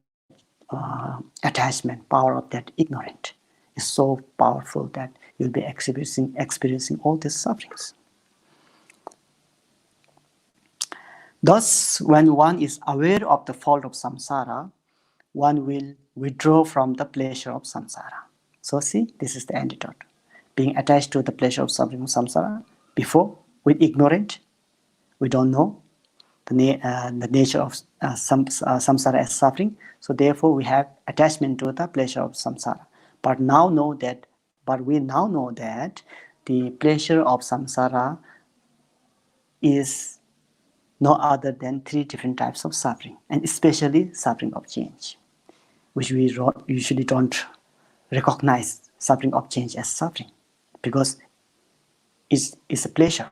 attachment, power of that ignorance is so powerful that you'll be experiencing all these sufferings. Thus, when one is aware of the fault of samsara, one will withdraw from the pleasure of samsara. So see, this is the antidote. Being attached to the pleasure of suffering of samsara, before, with ignorant, we don't know the nature of samsara as suffering. So therefore, we have attachment to the pleasure of samsara. But we now know that the pleasure of samsara is no other than three different types of suffering, and especially suffering of change, which we usually don't recognize suffering of change as suffering, because it's a pleasure.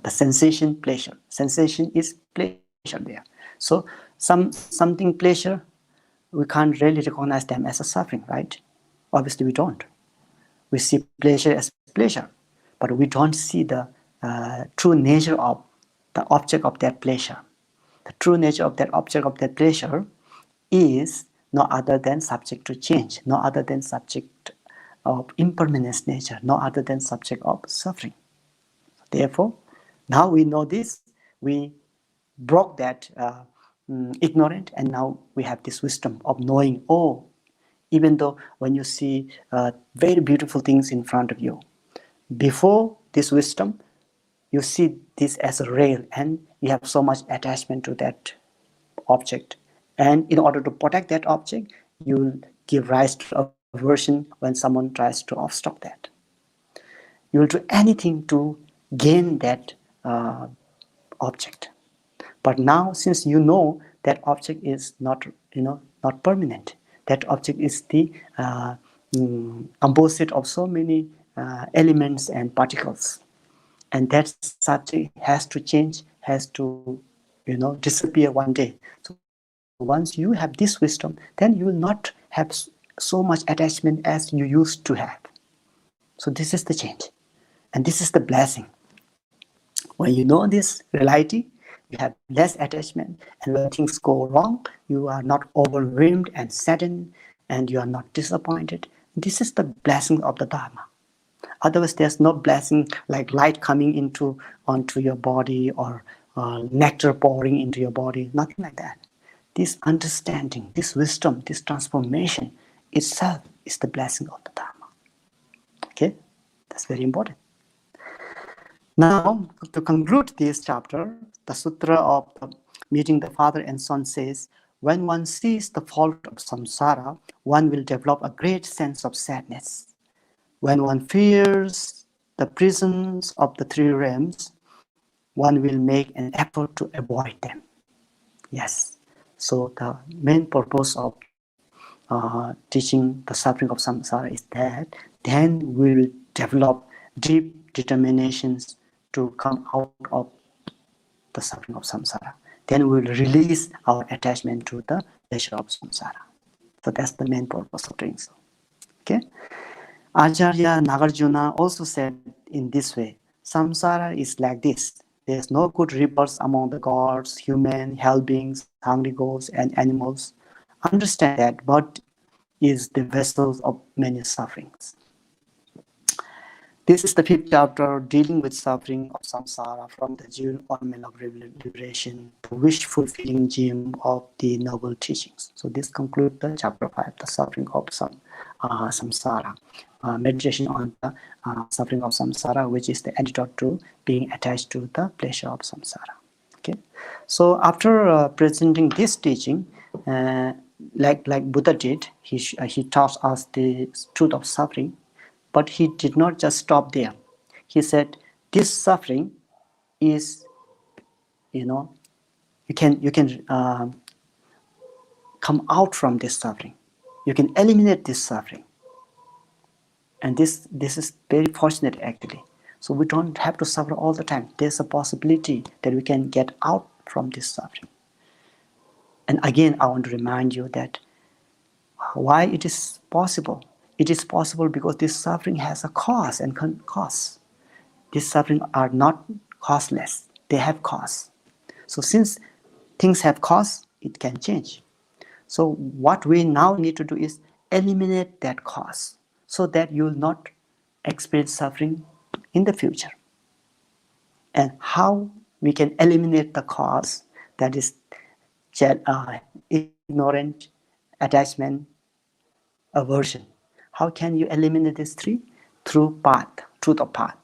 The pleasure. Sensation is pleasure there. So something pleasure, we can't really recognize them as a suffering, right? Obviously we don't. We see pleasure as pleasure, but we don't see the true nature of the object of that pleasure. The true nature of that object of that pleasure is no other than subject to change, no other than subject of impermanence nature, no other than subject of suffering. Therefore, now we know this, we broke that ignorant, and now we have this wisdom of knowing, oh, even though when you see very beautiful things in front of you, before this wisdom, you see this as a rail and you have so much attachment to that object. And in order to protect that object, you will give rise to aversion when someone tries to obstruct that. You will do anything to gain that object. But now, since you know that object is not permanent, that object is the composite of so many elements and particles, and that subject has to change, has to disappear one day. So once you have this wisdom, then you will not have so much attachment as you used to have. So this is the change, and this is the blessing. When you know this reality, you have less attachment, and when things go wrong, you are not overwhelmed and saddened, and you are not disappointed. This is the blessing of the Dharma. Otherwise, there's no blessing like light coming onto your body, or nectar pouring into your body, nothing like that. This understanding, this wisdom, this transformation itself is the blessing of the Dharma. Okay, that's very important. Now, to conclude this chapter, the Sutra of Meeting the Father and Son says, when one sees the fault of samsara, one will develop a great sense of sadness. When one fears the prisons of the three realms, one will make an effort to avoid them. Yes. So the main purpose of teaching the suffering of samsara is that then we will develop deep determinations to come out of the suffering of samsara. Then we will release our attachment to the pleasure of samsara. So that's the main purpose of doing so. Okay. Acharya Nagarjuna also said in this way, samsara is like this. There is no good rebirths among the gods, human, hell beings, hungry ghosts, and animals. Understand that birth is the vessels of many sufferings. This is the fifth chapter dealing with suffering of samsara from the jewel ornament of liberation, the wish-fulfilling gem of the noble teachings. So this concludes the chapter 5, the suffering of samsara. Meditation on the suffering of samsara, which is the antidote to being attached to the pleasure of samsara. Okay. So after presenting this teaching, like Buddha did, he taught us the truth of suffering, but he did not just stop there. He said, this suffering is, you can come out from this suffering. You can eliminate this suffering. And this is very fortunate actually. So we don't have to suffer all the time. There's a possibility that we can get out from this suffering. And again, I want to remind you that why it is possible. It is possible because this suffering has a cause and costs. These suffering are not causeless. They have cause. So since things have cause, it can change. So what we now need to do is eliminate that cause so that you will not experience suffering in the future. And how we can eliminate the cause, that is ignorant, attachment, aversion. How can you eliminate these three? Through truth of path,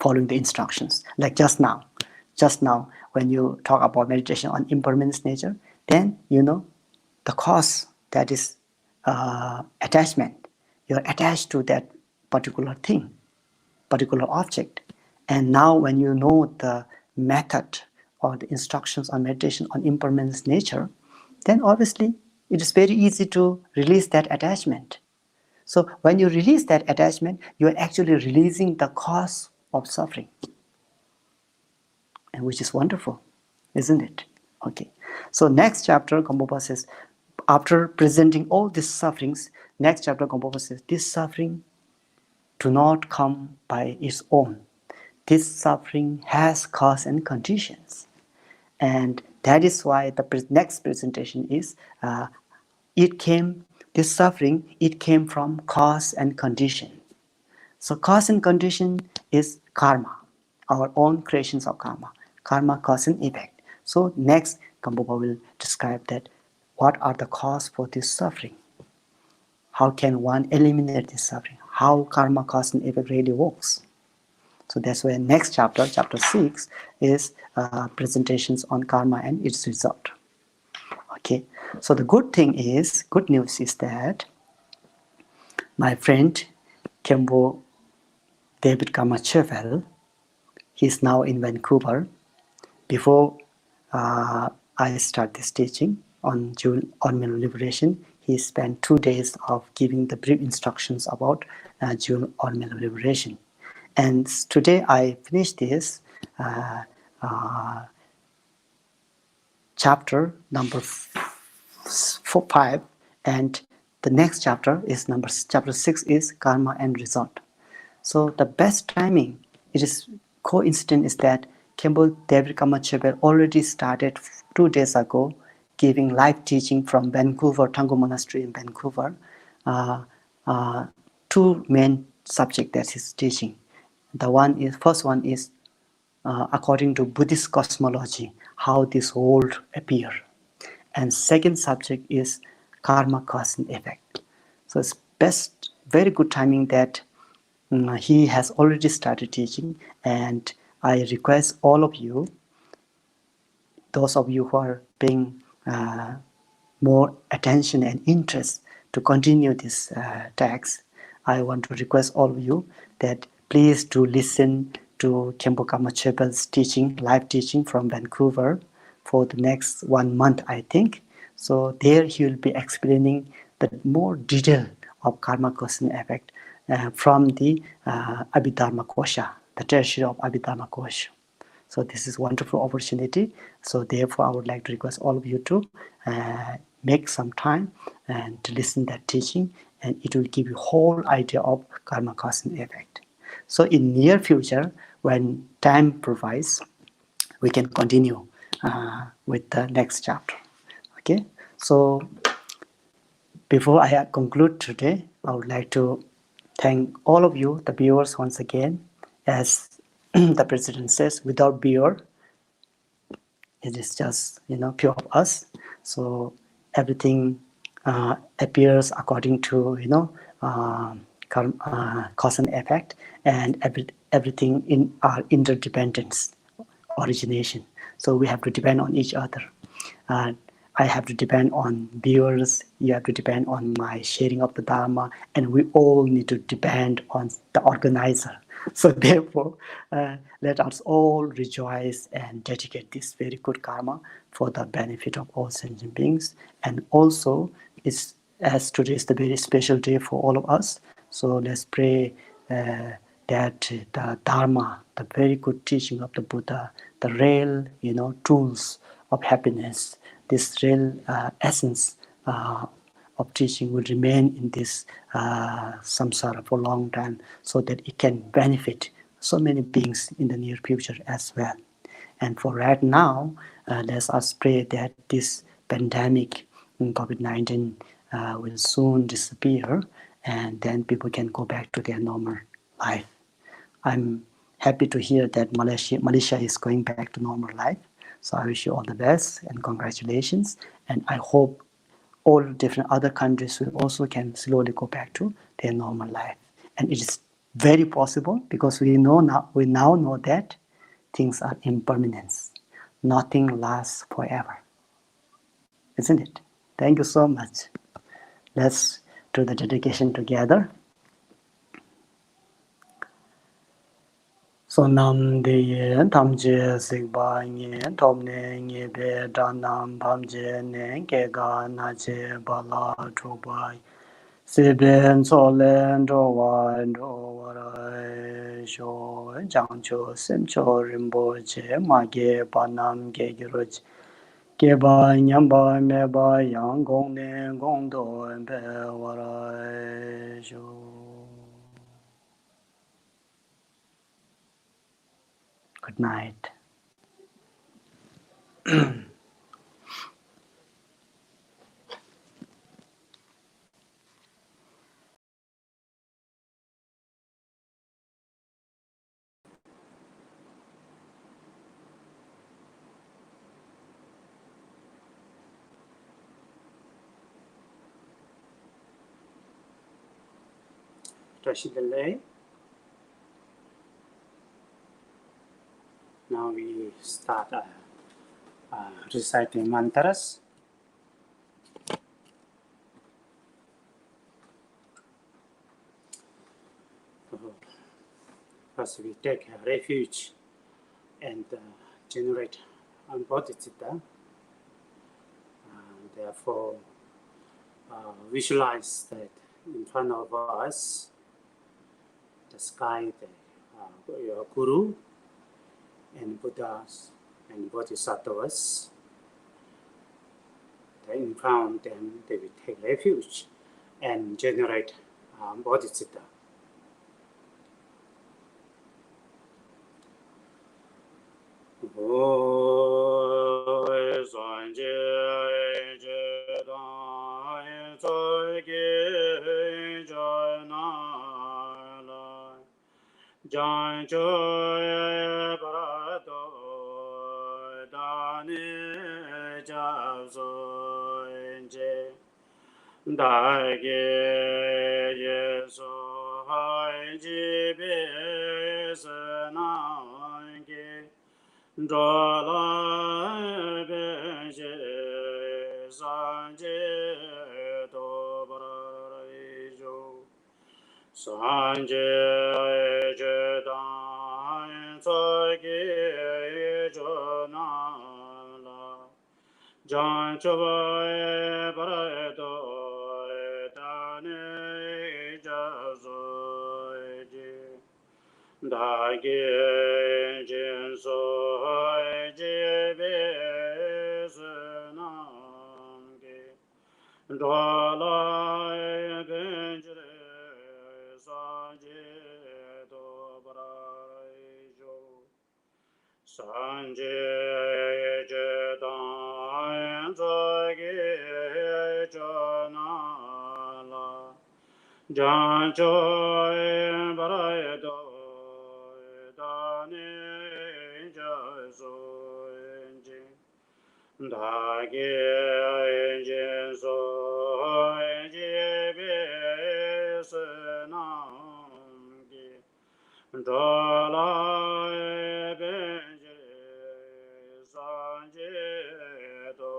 following the instructions. Like just now, when you talk about meditation on impermanence nature, then you know the cause, that is attachment. You're attached to that particular thing, particular object. And now when you know the method or the instructions on meditation on impermanence nature, then obviously it is very easy to release that attachment. So when you release that attachment, you are actually releasing the cause of suffering, and which is wonderful, isn't it? Okay. So next chapter, GAMPOPA says, after presenting all these sufferings, next chapter GAMPOPA says, this suffering do not come by its own. This suffering has cause and conditions. And that is why the next presentation is, this suffering, it came from cause and condition. So cause and condition is karma, our own creations of karma. Karma, cause and effect. So next, GAMPOPA will describe that what are the cause for this suffering. How can one eliminate this suffering? How karma, cause and effect really works. So that's why next chapter, chapter 6, is presentations on karma and its result. Okay, so the good news is that my friend KHENPO David Kamachevel, he's now in Vancouver. Before I start this teaching on Jewel Ornament Liberation, he spent 2 days of giving the brief instructions about Jewel Ornament Liberation. And today I finished this chapter number 5, and the next chapter is chapter 6 is karma and result. So the best timing, it is coincident, is that KHENPO David Kamachevel already started 2 days ago giving live teaching from Vancouver, Tango Monastery in Vancouver. 2 main subjects that he's teaching. First one is according to Buddhist cosmology, how this world appear. And second subject is karma, cause and effect. So it's very good timing that he has already started teaching, and I request all of you, those of you who are paying more attention and interest to continue this text, I want to request all of you that please do listen to KHENPO Kamachevel's teaching, live teaching from Vancouver for the next 1 month, I think. So there he will be explaining the more detail of karma, cause and effect from the Abhidharma Kosha, the treasury of Abhidharma Kosha. So this is a wonderful opportunity. So therefore, I would like to request all of you to make some time and to listen to that teaching, and it will give you whole idea of karma, cause and effect. So in near future, when time provides, we can continue with the next chapter. Okay. So before I conclude today, I would like to thank all of you, the viewers, once again. As the president says, without viewer, it is just few of us. So everything appears according to cause and effect, and everything in our interdependence, origination. So we have to depend on each other. I I have to depend on viewers, you have to depend on my sharing of the Dharma, and we all need to depend on the organizer. So therefore, let us all rejoice and dedicate this very good karma for the benefit of all sentient beings. And also, it's, as today is the very special day for all of us, so let's pray that the Dharma, the very good teaching of the Buddha, the real, tools of happiness, this real essence of teaching will remain in this samsara for a long time, so that it can benefit so many beings in the near future as well. And for right now, let us pray that this pandemic, COVID-19, will soon disappear, and then people can go back to their normal life. I'm happy to hear that Malaysia is going back to normal life. So I wish you all the best and congratulations. And I hope all different other countries will also can slowly go back to their normal life. And it is very possible because we now know that things are impermanent. Nothing lasts forever. Isn't it? Thank you so much. Let's do the dedication together. So nam de yen tam je sik ba yen tom ne nge be da nam pam je ne ke ga na je ba la tro ba se ben so len do wa ra sho jang cho sem cho rim bo je ma ge ba nam ge gi ro ge ba nyam ba me ba yang gong ne gong do be wa ra sho. Good night. Now we start reciting mantras. First, we take refuge and generate bodhicitta. Therefore, visualize that in front of us, the sky, your Guru, and Buddhas and Bodhisattvas. In front of them, they will take refuge and generate bodhicitta. Jan joy barato dane jaso inje dage yeso hai jibe sanange drola beje sanje to barajo sanje jedan soge jonala jan choba barato dane jazo dage jinso jebe sanange drola benjre sanje to barajo sanje jedan zoge jonala jan choy barato dane jaso dage jinso jebe sanange drola benje sanje to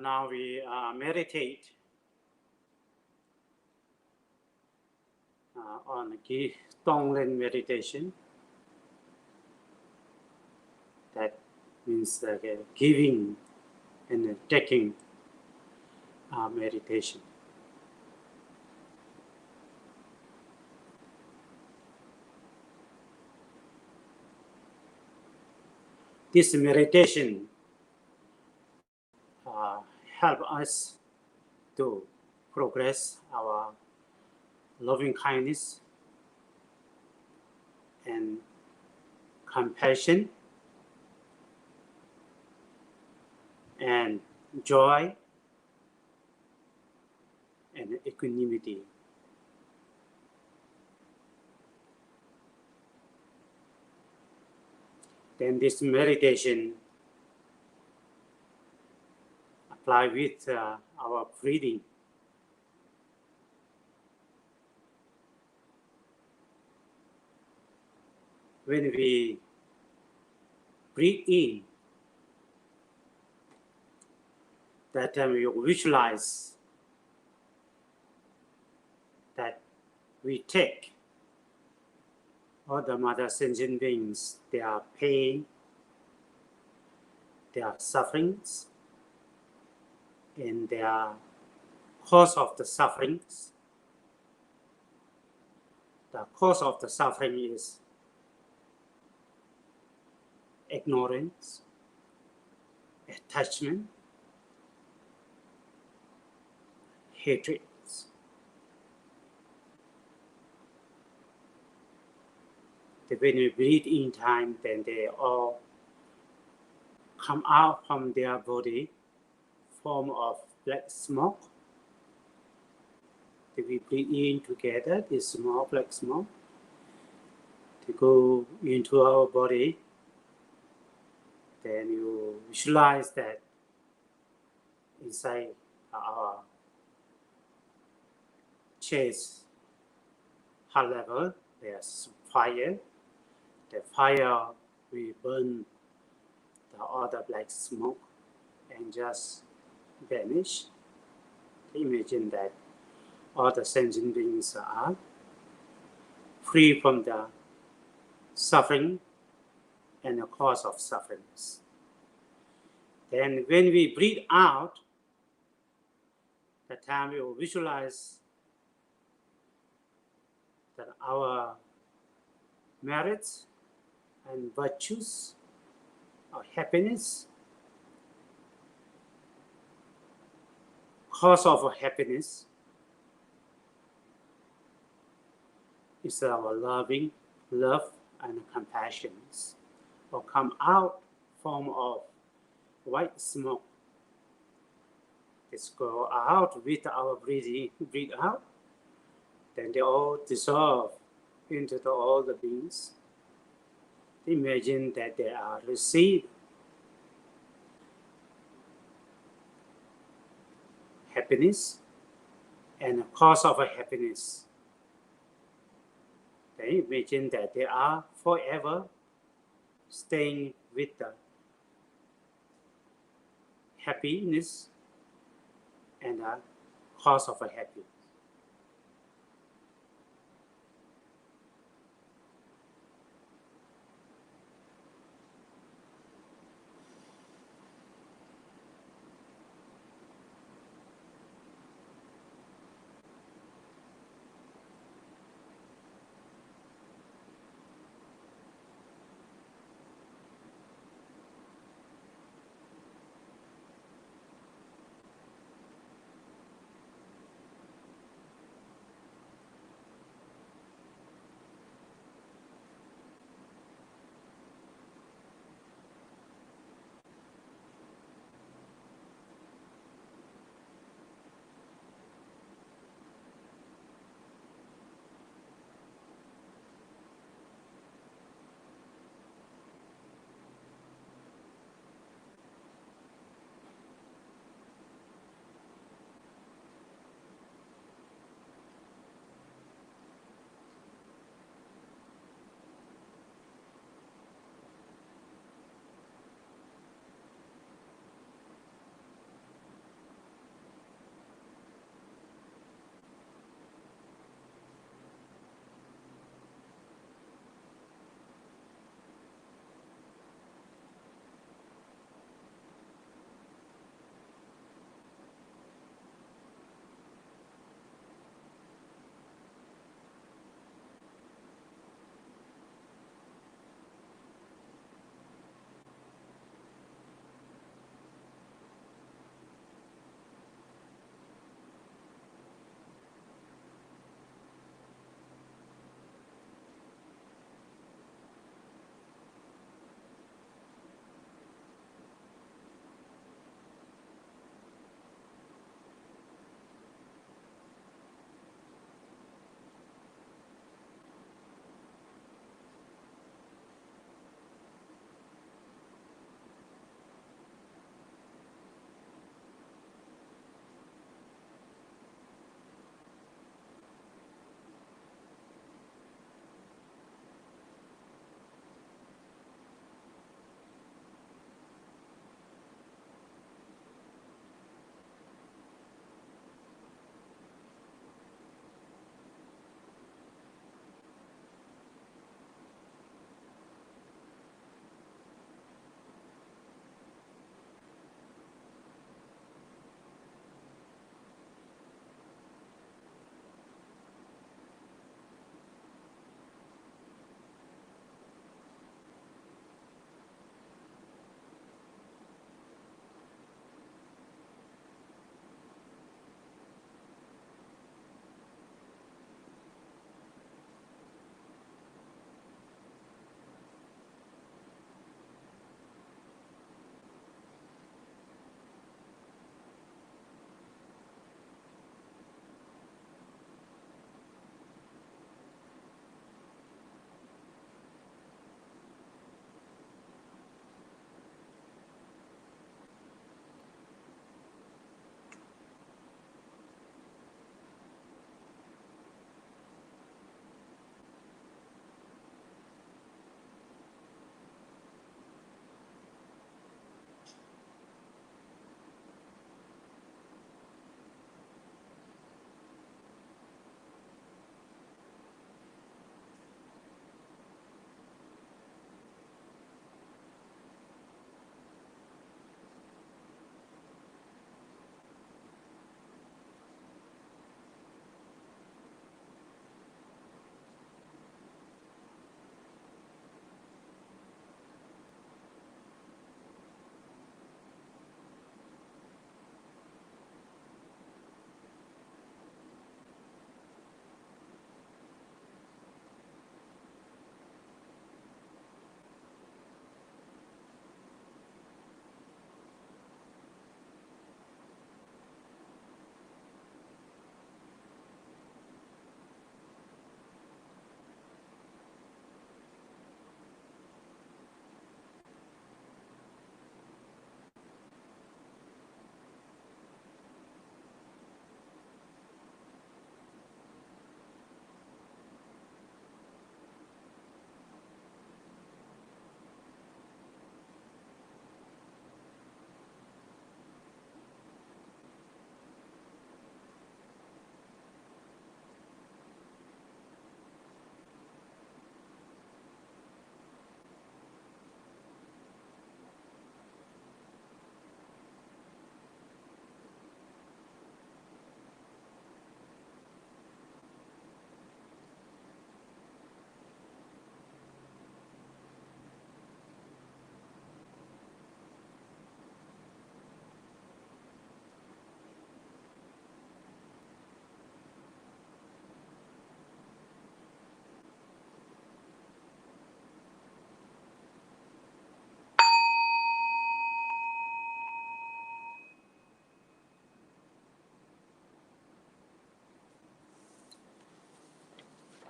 Now we meditate on Tonglen meditation. That means giving and taking meditation. This meditation help us to progress our loving kindness and compassion and joy and equanimity. Then this meditation apply with our breathing. When we breathe in, that time we visualize that we take all the mother sentient beings, their pain, their sufferings, and their cause of the sufferings. The cause of the suffering is ignorance, attachment, hatred. When we breathe in time, then they all come out from their body, form of black smoke. If we breathe in together, this small black smoke to go into our body, then you visualize that inside our chest, heart level, there's fire. The fire will burn all the black smoke and just vanish. Imagine that all the sentient beings are free from the suffering and the cause of sufferings. Then when we breathe out, the time we will visualize that our merits and virtues, our happiness, cause of our happiness is our loving, love and compassion, or come out form of white smoke. It's go out with our breathing, breathe out, then they all dissolve into all the beings. Imagine that they are received happiness and the cause of a happiness. Then imagine that they are forever staying with the happiness and the cause of a happiness.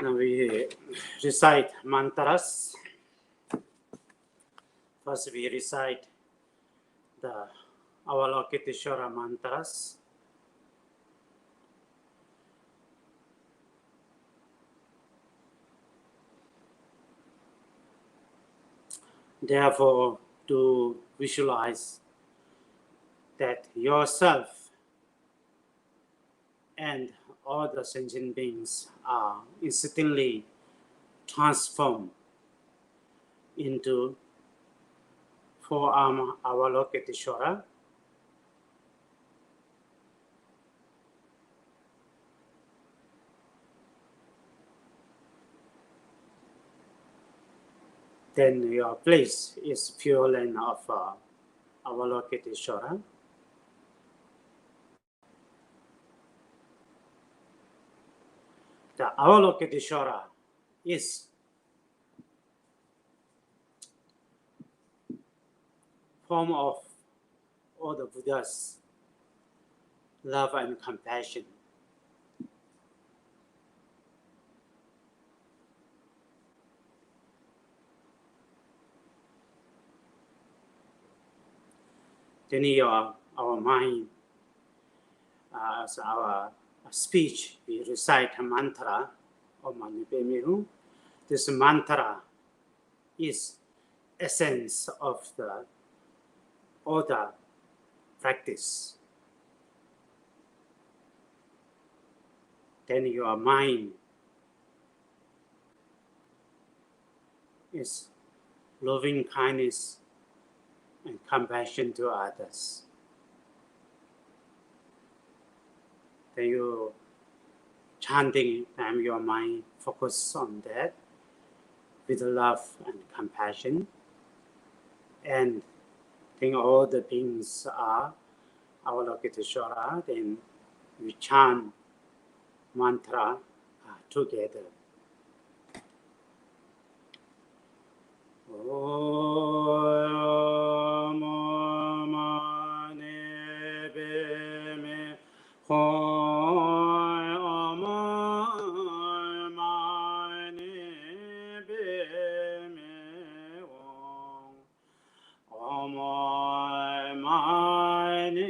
Now we recite mantras. First we recite the Avalokiteshvara mantras. Therefore, to visualize that yourself and all the sentient beings are instantly transformed into four-arm Avalokiteshvara. Then your place is pure land of Avalokiteshvara. The Avalokiteshvara is form of all the Buddha's love and compassion. Then our mind, as our speech, we recite a mantra of Mani Padme Hum. This mantra is essence of all the practice. Then your mind is loving kindness and compassion to others. Then you chanting and your mind focus on that with love and compassion, and think all the beings are Avalokiteshvara. Then we chant mantra together. Om Mani Padme Hum. Om Mani Padme Hum. Om Mani Padme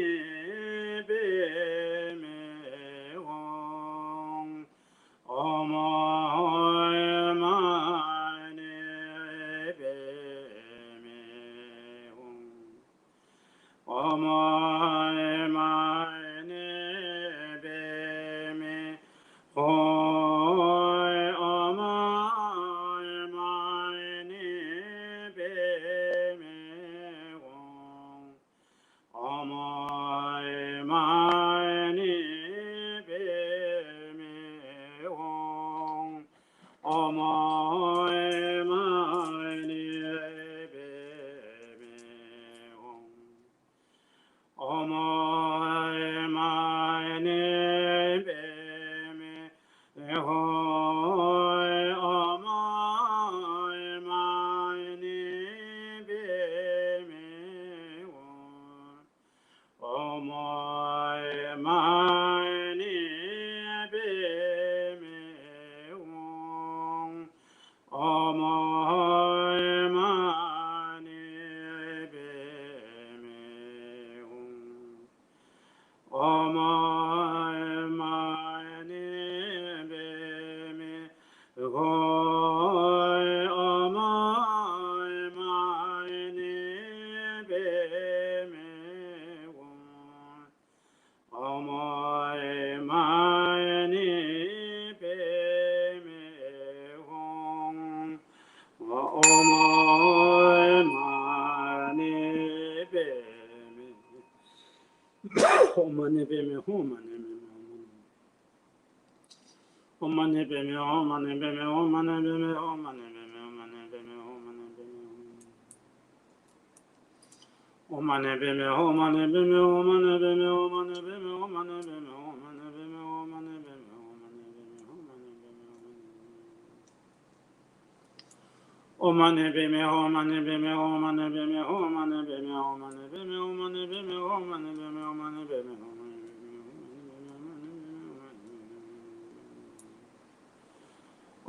Hum. Om Mani Padme Hum. Om Mani Padme Hum. Om Mani Padme Hum. Om Mani Padme Hum. Om Mani Padme Hum. Om Mani Padme Hum. Om Mani Padme Hum. Om Mani Padme Hum. Om Mani Padme Hum. Om Mani Padme Hum. Om Mani Padme Hum. Om Mani Padme Hum. Om Mani Padme Hum. Mani Padme Hum. Om Mani Padme Hum. Mani Padme Hum. Mani Padme Hum. Mani Padme Hum. Mani Padme Hum. Om Mani Padme Hum. Mani Padme Hum. Mani Padme Hum. Mani Padme Hum. Mani Padme Hum. Mani Padme Hum. Mani Padme Hum. Om Mani Padme Hum. Mani Padme Hum. Mani Padme Hum. Mani Padme Hum. Mani Padme Hum. Mani Padme Hum. Mani Padme Hum. Mani Padme Hum.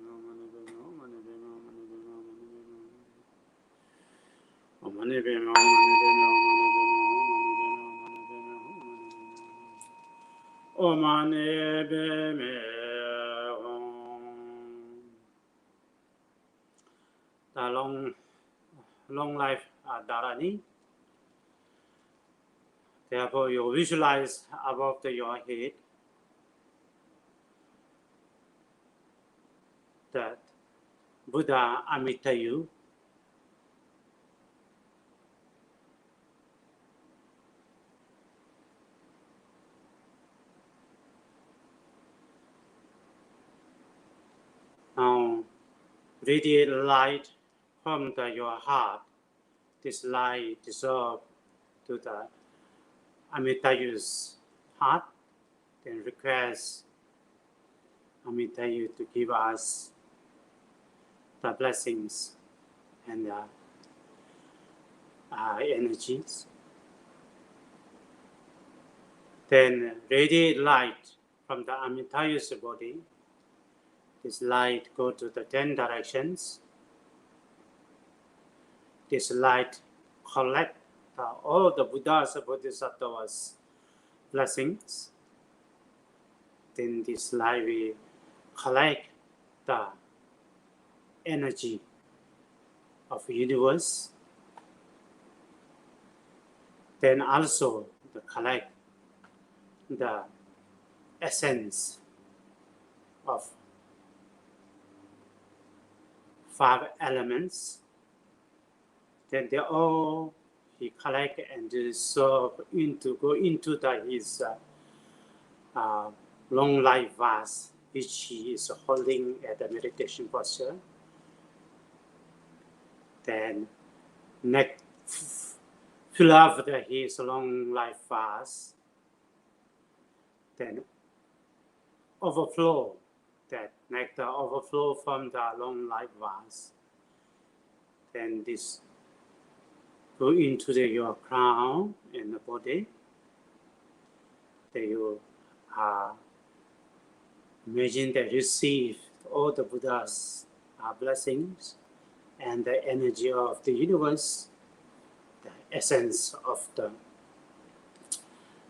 The long life Dharani. Therefore, you visualize above your head that Buddha Amitayu now radiate light from your heart. This light dissolve to the Amitayu's heart, then request Amitayu to give us the blessings and the energies. Then radiate light from the Amitayu's body. This light go to the 10 directions. This light collect all the Buddhas and Bodhisattvas blessings. Then this light will collect the energy of the universe. Then also collect the essence of 5 elements. Then they all he collect and dissolve go into his long life vase, which he is holding at the meditation posture. Then fill up his long life vase. Then overflow, that nectar overflow from the long life vase. Then this go into your crown and the body. Then you imagine that you receive all the Buddha's blessings and the energy of the universe, the essence of the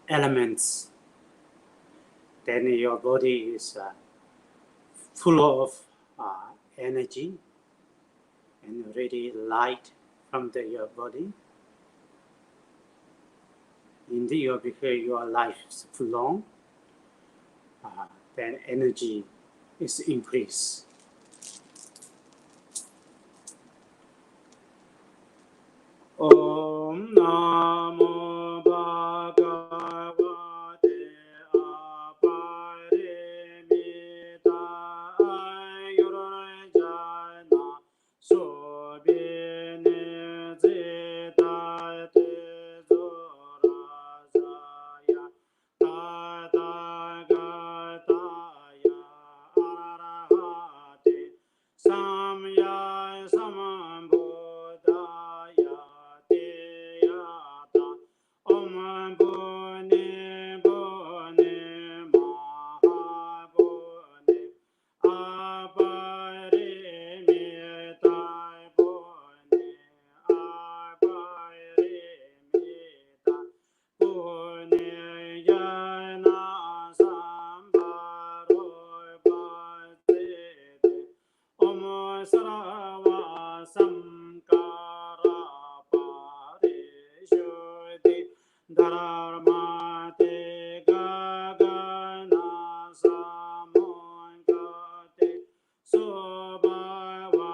elements. Then your body is full of energy and already light from your body. Indeed, because your life is long, then energy is increased. Om Namo Bhagavate Aparimita Sobhine Zitate Zorajaya Tathāgataya Arahate Samya Sambuddhaya Teyata Om Bune Bune Mahabune Aparimita Bune Aparimita sarava samkara parishuddhi dharmate gagana samonkate sobhava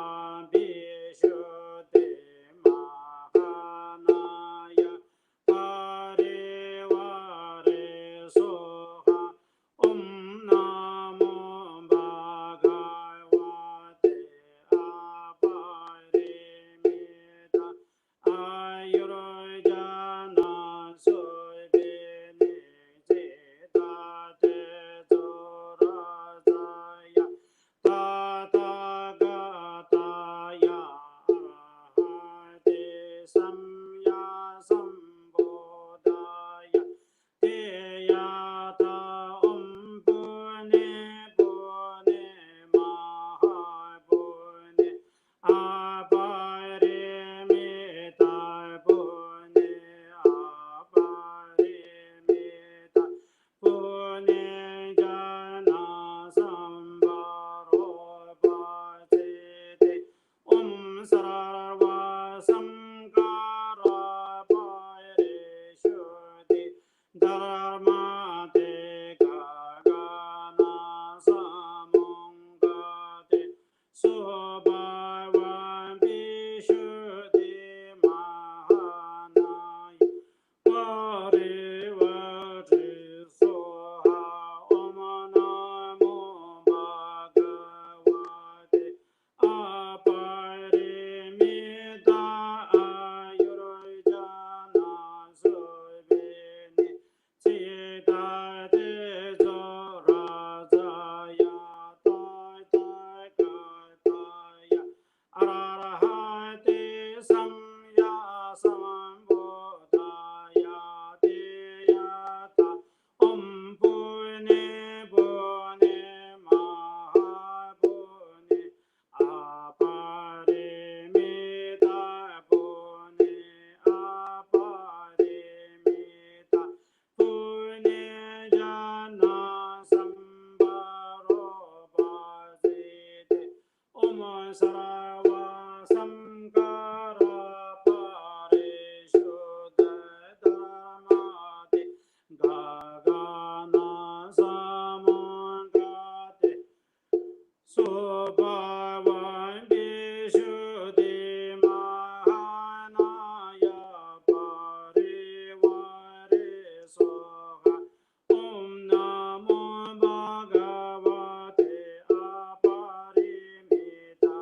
vishuddhi mahanaya parivare soha om namo bhagavate aparimita ayurjana soibene cetate torasaya Tathāgatāya arahate samya sambodhaya te yata om pune pune maha pune aparimita pune aparimita pune jana sambaro pasite om sarva samkara parishuddhi dharmate gagana samongate sobhava vishuddhi mahanaya parivare soha om namo bhagavate aparimita ayurjana soibene cetate torasaya tathāgatāya arahate samya sambodhaya te yata om pune pune maha pune aparimita pune aparimita pune jana sambaro pasite om sarva samkara parishuddha dharmate gagana samongate sobhava vishuddhi mahanaya parivare soha om namo bhagavate aparimita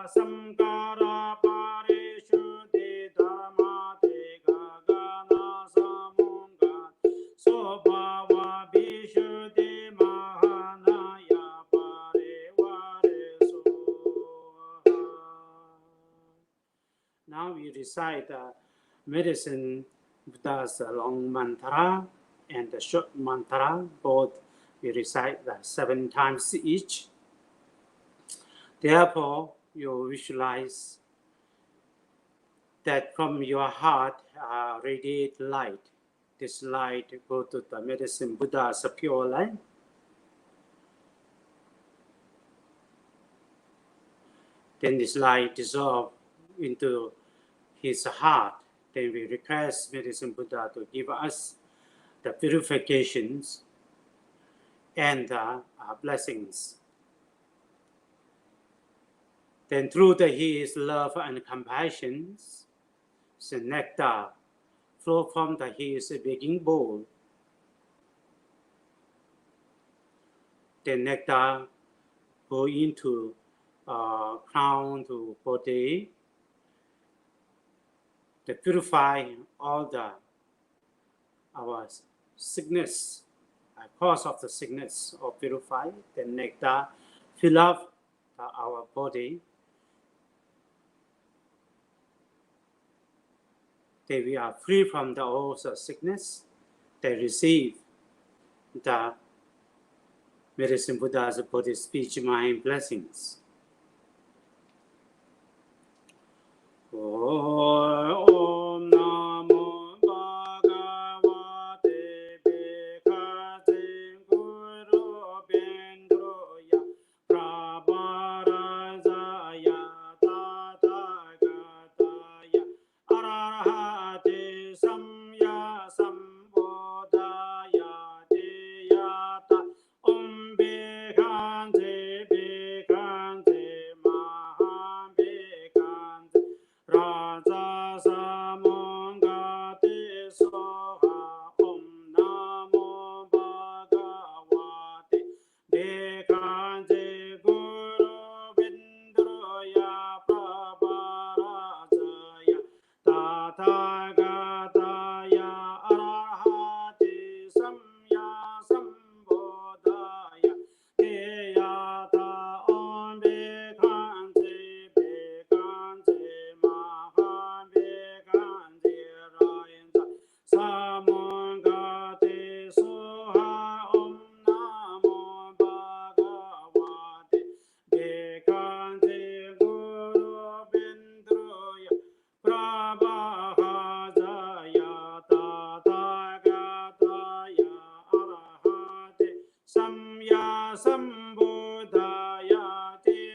samkara parishuddhi dharma teka gana samunga sobhava vishuddhi mahanaya parivaresu. Now we recite the medicine Buddha's long mantra and the short mantra. Both we recite that 7 times each. Therefore, you visualize that from your heart radiate light. This light go to the medicine Buddha's pure light. Then this light dissolve into his heart. Then we request medicine Buddha to give us the purifications and the blessings. Then through his love and compassion, the nectar flow from his begging bowl. The nectar go into crown to body, to purify all our sickness, cause of the sickness or purify. The nectar fill up our body. Then we are free from all the sickness. They receive the medicine Buddha's body, speech, mind blessings. Om Namo Bhagavate Bhikkhate Guru Bendroya Prabharazaya Tathagataya Arahate Samya Sambodhaya Deyata Om Bhikkhate Bhikkhate Maham Bhikkhate Raja Samangate Soha Om Namo Bhagavate Bhikkhate Guru Vindroya Prabharazaya Tathagataya Arahate Samya Sambodhaya Deyata Om Bhikkhate Bhikkhate Maham Bhikkhate Raja Samangate Soha Om Namo Bhagavate Bhikkhate Guru Vindroya Prabharazaya Tathagataya Arahate Samya Sambodhaya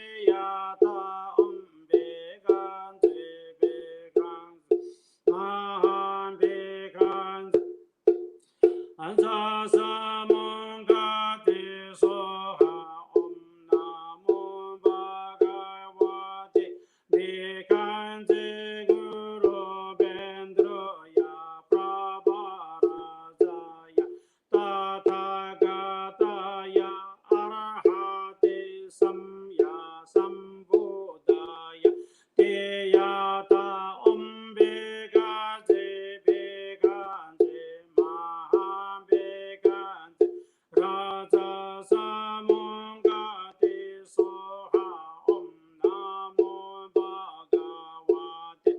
Deyata Om Bhikkhate Bhikkhate Maham Bhikkhate Raja Samangate Soha Om Namo Bhagavate Bhikkhate Guru Vindroya Prabharazaya Tathagataya Arahate Samya Sambodhaya Deyata Om Bhikkhate Bhikkhate Maham Bhikkhate Raja Samangate Soha Om Namo Bhagavate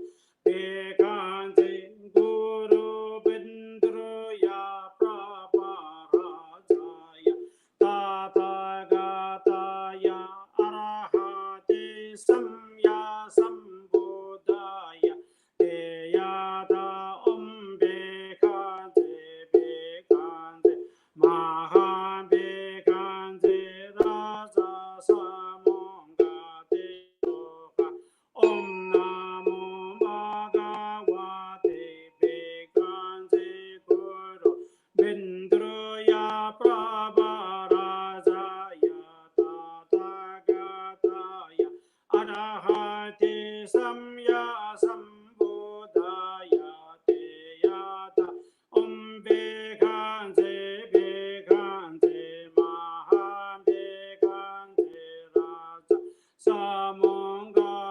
Bhikkhate Guru Vindroya Prabharazaya Tathagataya Arahate Samya Sambodhaya Deyata Om Bhikkhate Bhikkhate Maham Bhikkhate Raja Samangate Soha Om Namo Bhagavate Bhikkhate Guru Vindroya Prabharazaya Tathagataya Arahate Samya Sambodhaya Deyata Om Bhikkhate Bhikkhate Maham Bhikkhate Raja Samangate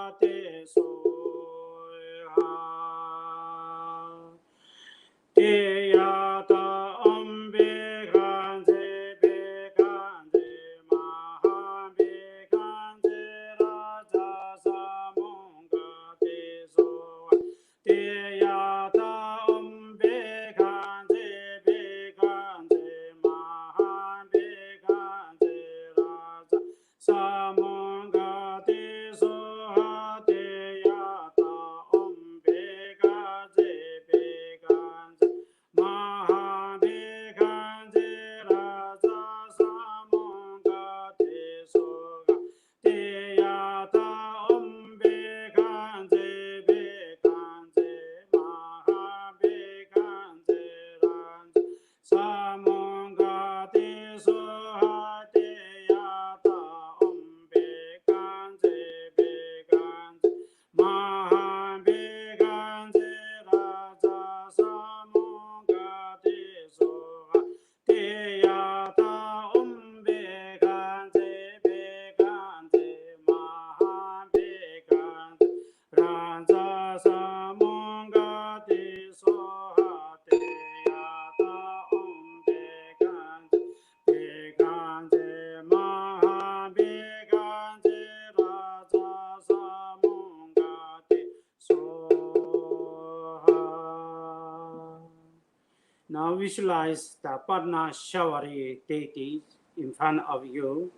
Now visualize the Padma Shawari deity in front of you.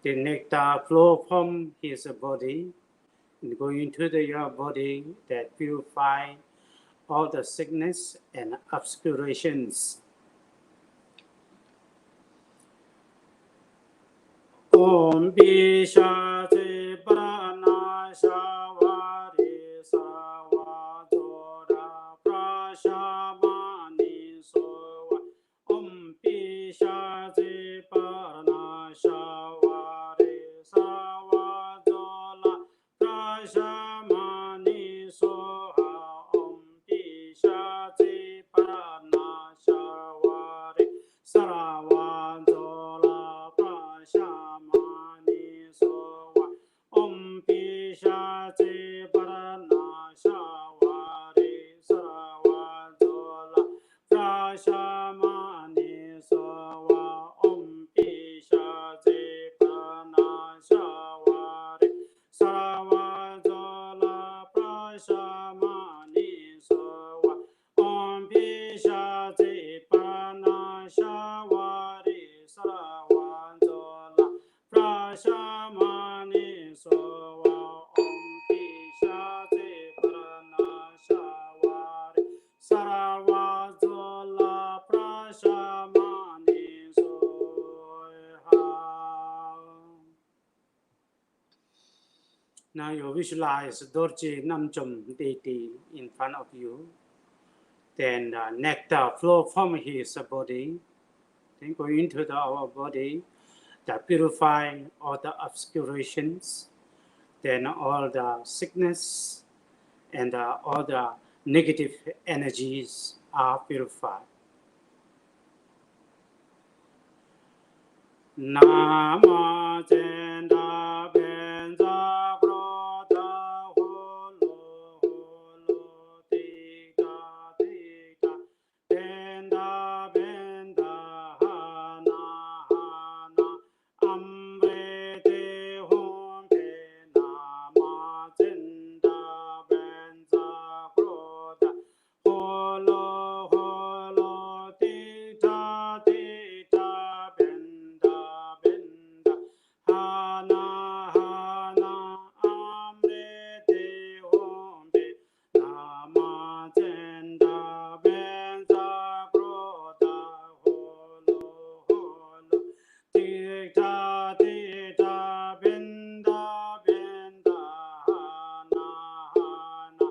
The nectar flow from his body and go into your body that purify all the sickness and obscurations. Om Bishate Prana Shawari Savajora Prashamani Sova Om Bishate Prana Shawari Savajora Prashamani Soha Om Bishate Prana Shawari Saravajora Prashamani Soha Om Bishate Prana Shawari Saravajora Prashamani Soha Om Bishate Prana Shawari Saravajora Prashamani Soha Om Bishate Prana Shawari Saravajora Prashamani Soha Om Bishate Prana Shawari Saravajora Prashamani Soha. Now you visualize Dorje Namcham deity in front of you. Then nectar flow from his body, then go into our body, that purify all the obscurations, then all the sickness and all the negative energies are purified. Nama Jenda Benza Broda Holo Holo Tika Tika Benda Benda Hana Hana Amrete Humpe Nama Jenda Benza Broda Holo Holo Tika Tika Benda Benda Hana Hana Amrete Humpe Nama Jenda Benza Broda Holo Holo Tika Tika Benda Benda Hana Hana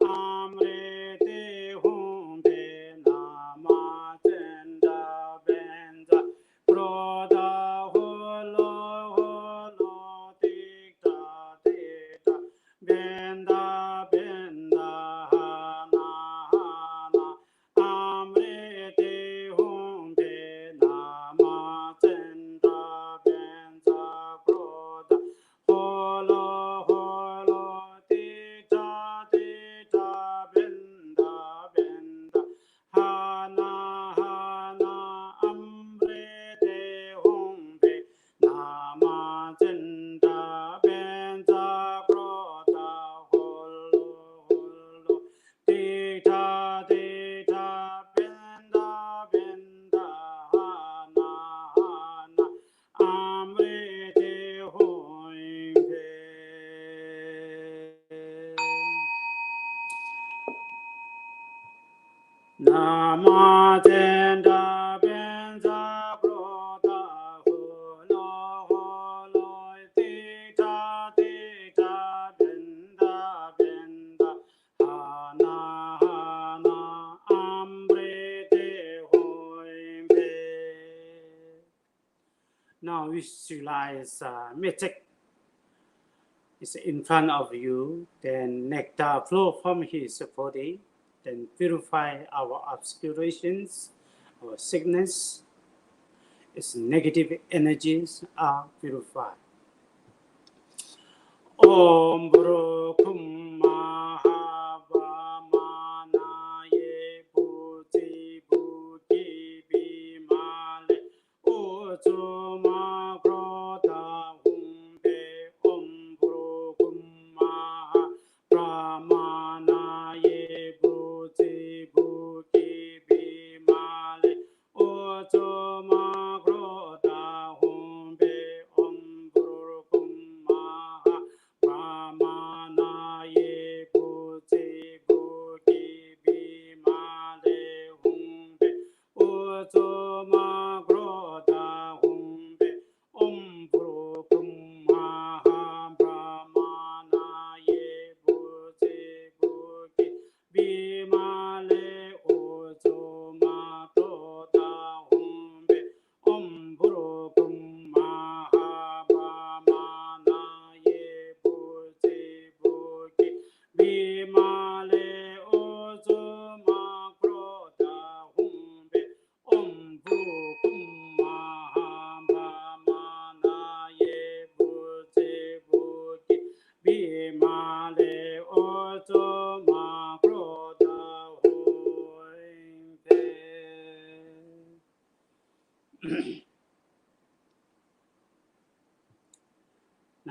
Amrete Humpe Nama Jenda Benza Broda Holo Holo Tika Tika Benda Benda Hana Hana Amrete Humpe Nama Jenda Benza Broda Holo Holo Tika Tika Benda Benda Hana Hana Amrete Humpe Nama Jenda Benza Broda Holo Holo Tika Tika Benda Benda Hana Hana Amrete Humpe. Nama Jenda Benza Broda Holo Holo Tika Tika Benda Benda Hana Hana Amrete Humpe. Now visualize magic is in front of you, then nectar flow from his body, then purify our obscurations, our sickness, its negative energies are purified. Om Brokum Mahavamanaye Bhuti Bhuti Bimale Uchuma Krota Humpe Om Brokum Mahavamanaye Bhuti Bhuti Bimale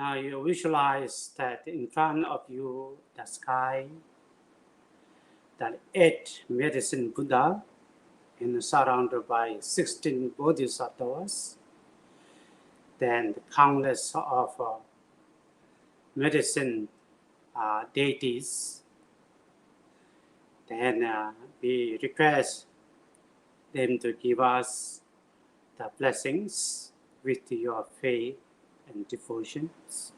Now you visualize that in front of you, the sky, that 8 medicine Buddha, and surrounded by 16 bodhisattvas, then the countless of medicine deities. Then we request them to give us the blessings with your faith and devotions.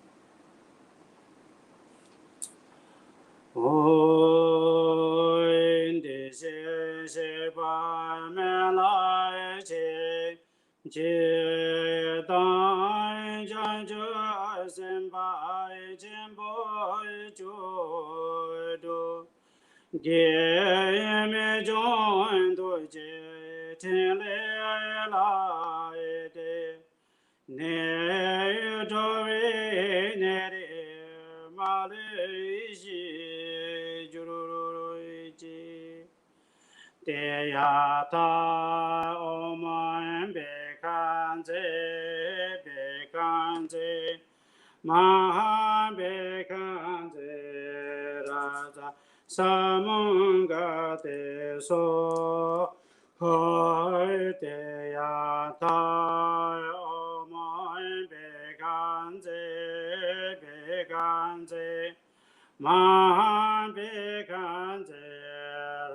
Oi, de se pa me lai che, che dai jan jo sen pai chen bo jo do, ge me jon do je ten le la de, ne do re ne re ma le ji ju ru ji de ya ta o man be kan ze ma be kan ze ra za sa mong ga de so hai de ya ta o man be kan ze ma be kan ze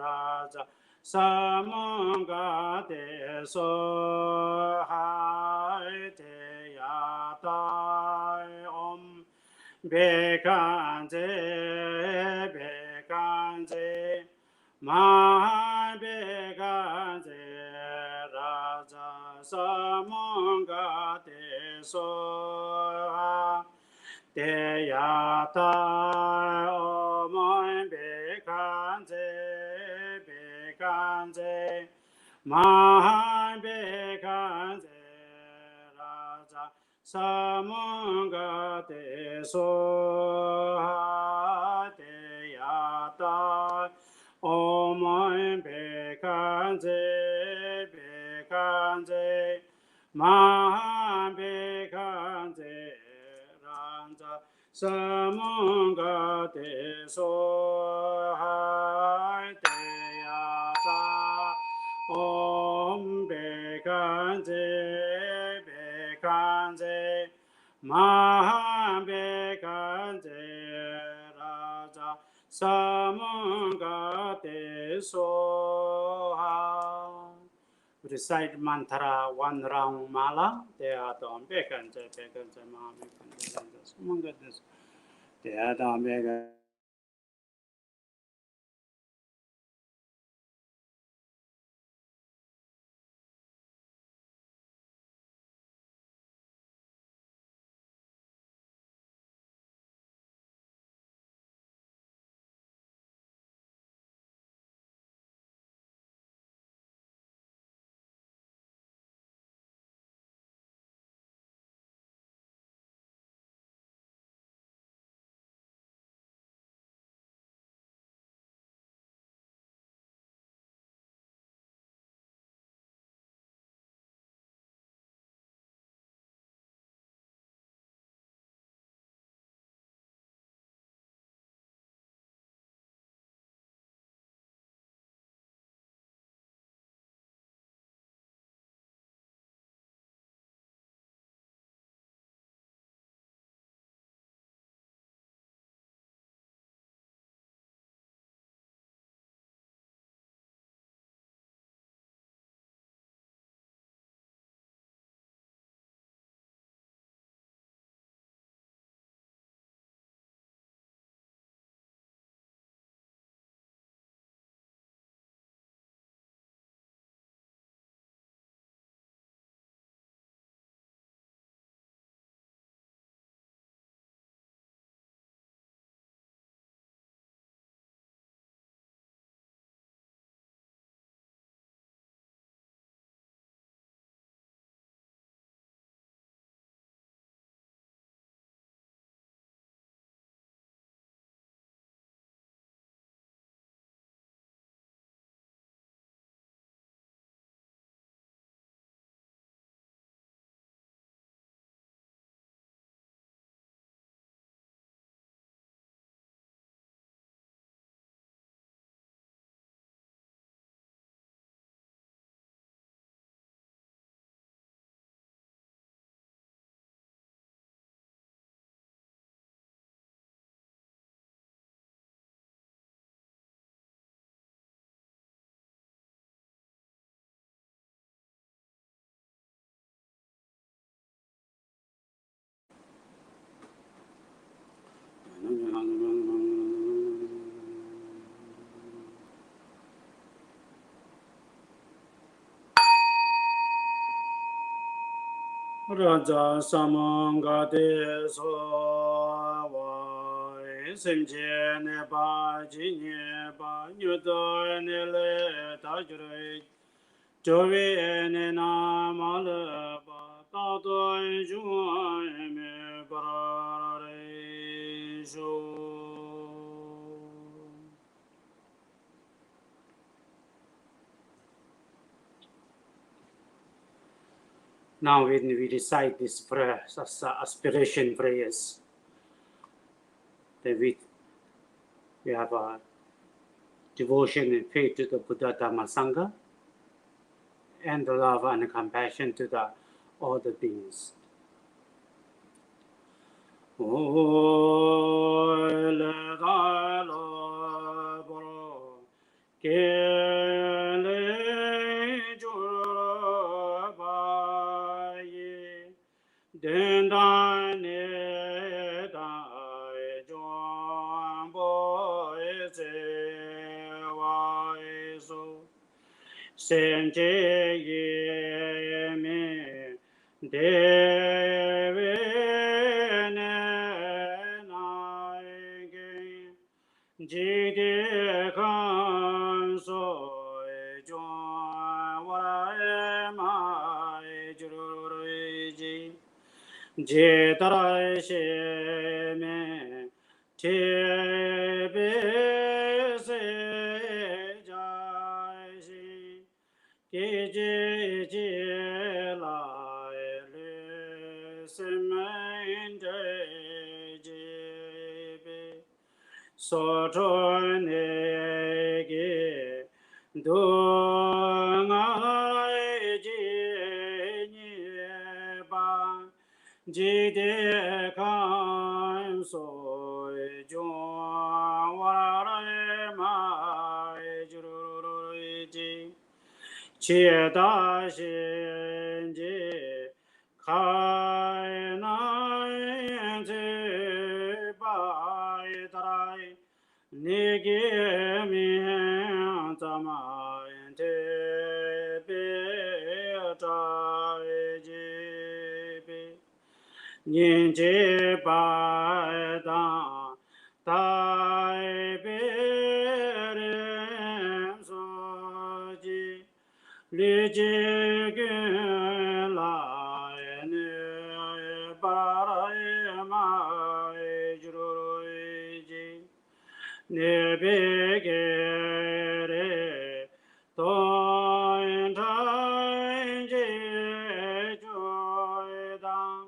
ra za sa mong ga de so hai de ya ta om be kan ze ma be kan ze ra za sa mong ga de so ha de ya ta o mon be kan ze ma be kan ze ra za sa mong ga de so ha de ya ta o mon be kan ze ma be kan ze ran za sa mong ga de so ha de ya ta om be kan ze ma be kan ze ra za sa mong ga de so ha. Recite mantra 1 round mala. They are the bekan ma bekan so mong ga de. They are the bekan. Raja Samangade Sowa Simche Neba Jineba Nyudo Nile Tajre Jovi Nena Malaba Tato Juan Me Parare Now when we recite this prayer, aspiration prayers, then we have a devotion and faith to the Buddha Dhamma Sangha, and the love and compassion to the other beings. Senje ye me deve ne naige jide kan so jon wara ma jurji je tara she me tebe se So Chonyi Dungai Ji Ba Jide Kan So Jong Wara Mai Juru Ji Che Da Shin Ji Kai Nai Ji Bai Dai Nige Mi Tama Te Be Tai Ji Be Nin Ji Bai Da Tai Be Ren So Ji Li Ji Gun Lai Ne Barai Mai Juru Ji Nebegere Toin Tai Ji Joy Dang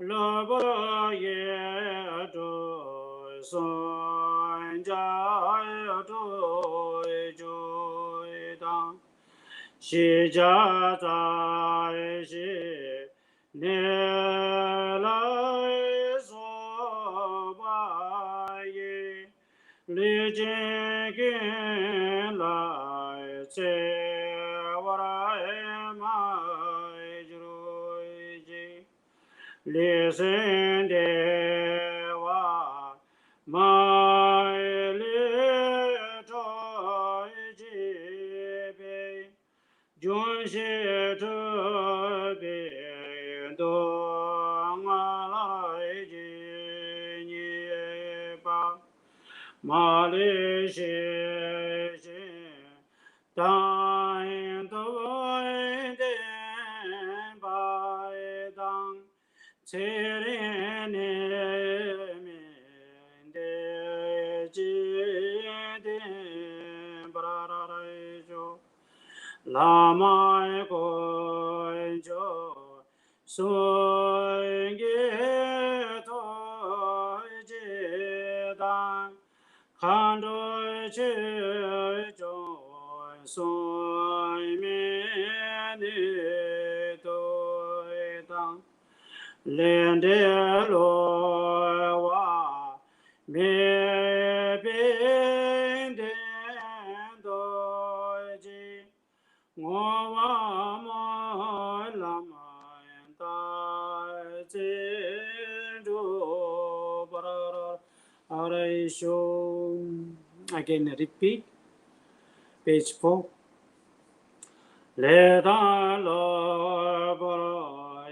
Lobo Ye Do Son Jai Do Joy Dang Shi Jia Zai Shi Ne Lai So Ba Ye Li Jing Lai Tse Wara Mai Juru Ji Li Sen De Wa Mai Li Toi Ji Bei Jun Shi Tu Bi Dong Lai Ji Ni Ba Ma Li Shi Shi Dan Doi Den Bai Dang Tse Ren Min De Ji Den Bra Ra Rai Jo Lama Ko Jo Sun Ge To Ji Dan Han Do Chi Jo Sun Mi Ni Do Dan Len De Lo Wa Me Bin Den Do Ji Ngo Wa Mo Lama Ta Ji Do Bara Arisho. Again, repeat. Page 4. Le Da Lo Boro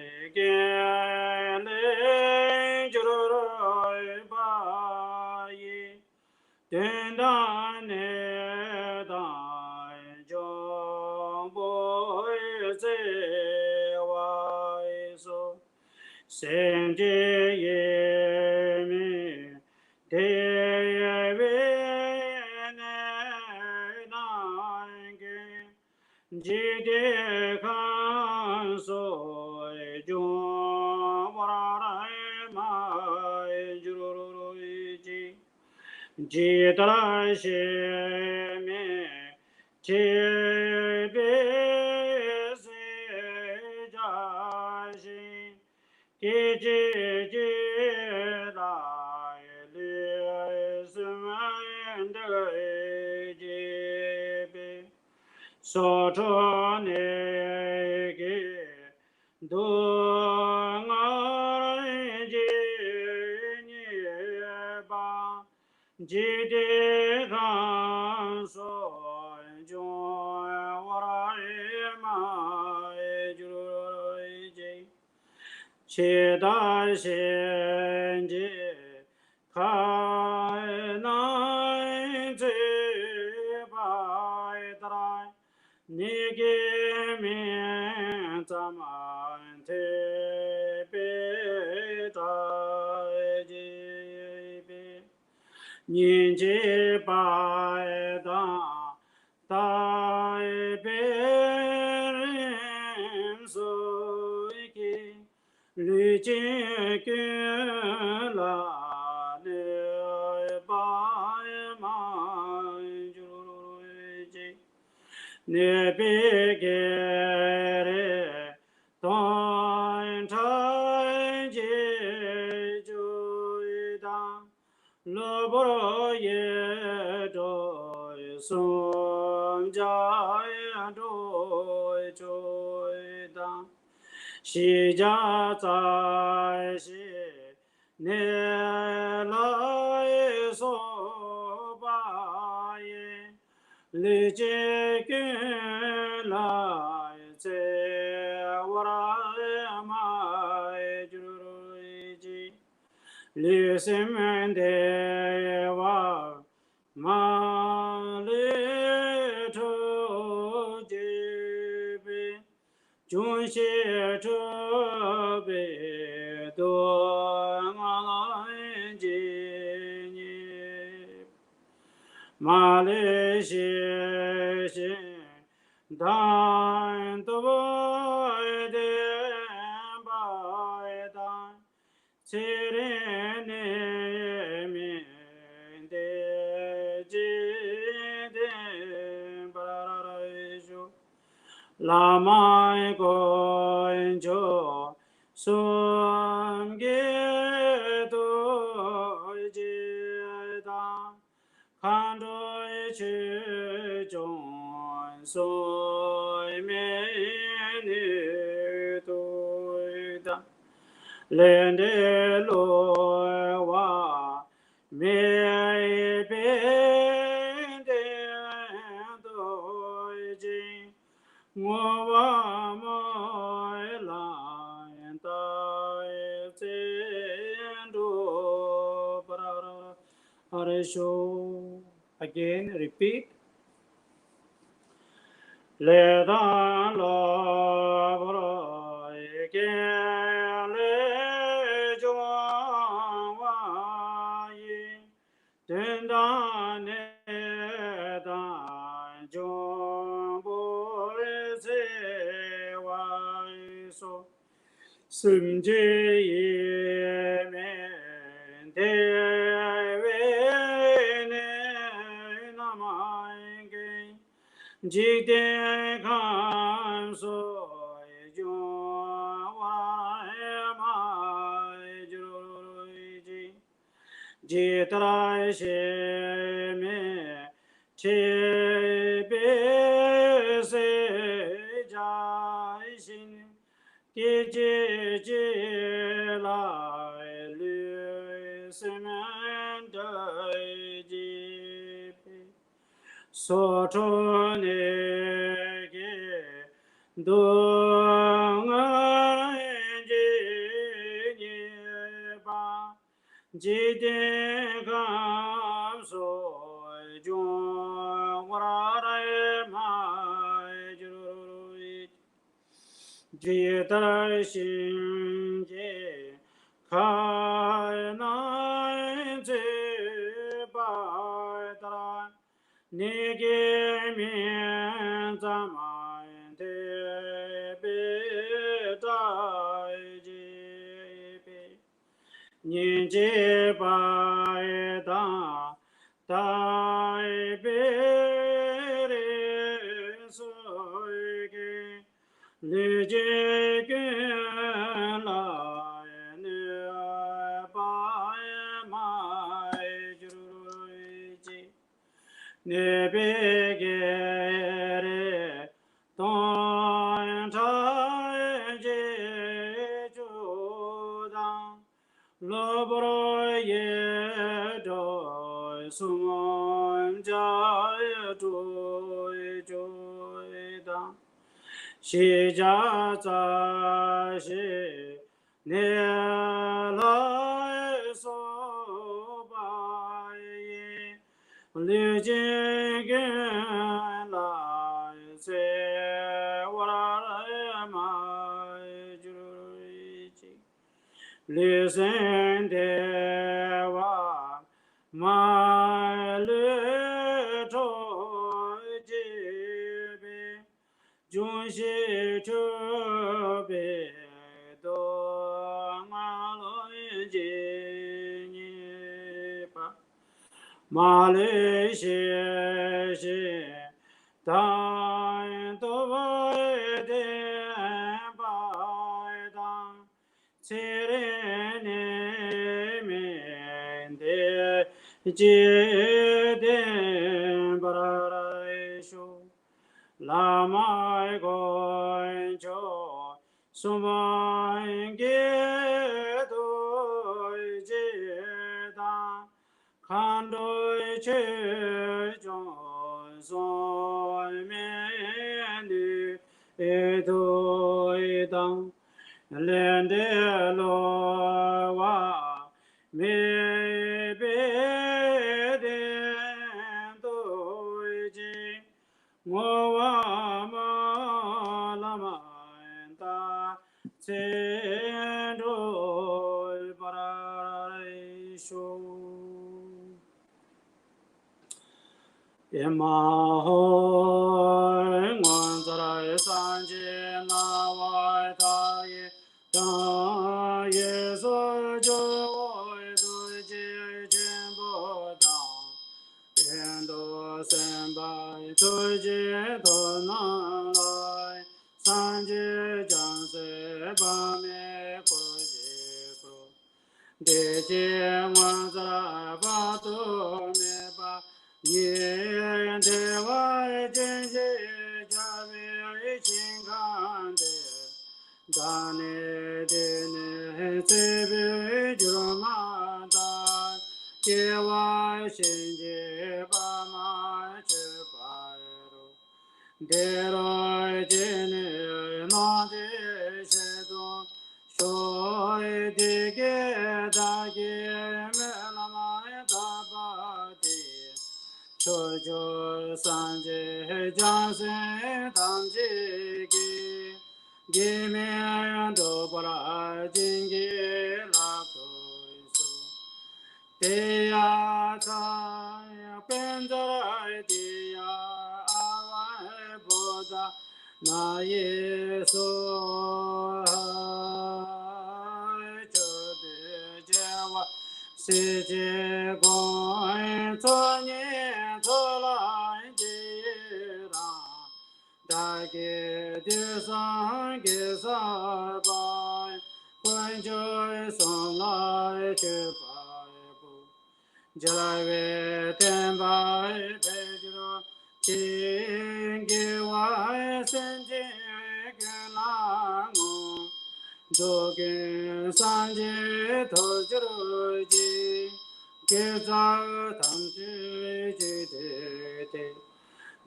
Again, repeat. Le dan lo bro again le juan wa yi den dan ne dan jong bo se wa so sum je ye men de Jide kan so jo wa ma ju ji jitra she me che be se ja shin ke je la lu se man da ji so ne ge dong Jide Gam Soy Jung Warare Mai Jurui Jitara Shinje Kai Nai Bai Tara Nige Mien Zamai De Be Dai Jibi Ninje Bai Da Dai Be Re Soi Ge Lije Ge Lai Ne Bai Mai Jurui Ji Nebegere Don Chai Je Judan Lobro Ye Do Sumon Jai Joy Joy Dan Shi Jia Za Shi Ne Lai So Ba Ye Liu Jing Lai Se Wa Mai Jui Ji Liu Sen De Wa Mai Liu Choi Ji Bi Jun Shi Chu Bi Do Ma Lo Ji Ni Pa Ma Le Xie Xie Dan Do Wei De Bai Dan Ci Re Ne Men De Ji Den Ba Rai Shu La Mai Goi Cho Su Mai Ge Do Ji Dan Kandoi che jong soi mian du doi dang len de lo wa me be de doi ji ngo wa ma la ma ta chen doi para shu Yama hoi ngon zarai san je na wai ta ye ta ye so jo wai du je chen bo dang yen do sen bai tu je do na lai san je jang se ba me ko je ko de je ngon zarai ba tu me ba Ye de wai jin je ja me chin kan de da ne de ne se be ju ma da ke wai shin je ba ma che ba ro de ro je ne na de se do so de ge da ge me la ma da ba de Chojo sanje janse tamje ki Gime do para jingi la do so Teya ta pendara teya awa boda na ye so chode jewa se je gong CHONYI CHOLAI ji ra da ge de san ge sa bai quan joy son lai che bai bu jai ve ten bai pe jro chi ge wai sen je ge na ngo do ge san je tho jro ji ge za tham ji de de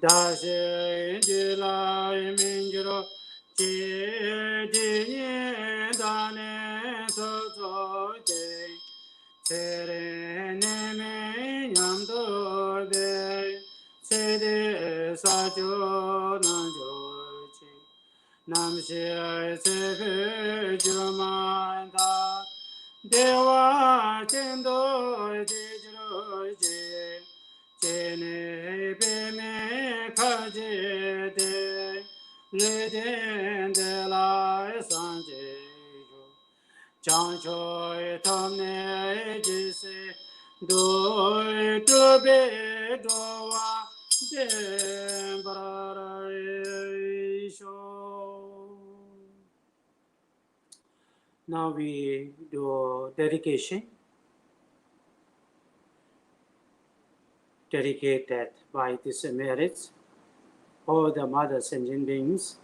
da she ji lai min jro chi ji ni da ne so so de be Sede Sajo Nanjoji Namshi Sebe Jumanda Dewa Tendo Jijroji Jene Beme Kaji De Leden de la Sanje Chanchoy Tamne Jise Doi Tobe Doa Now we do dedication, dedicated by this merit, all the mother sentient beings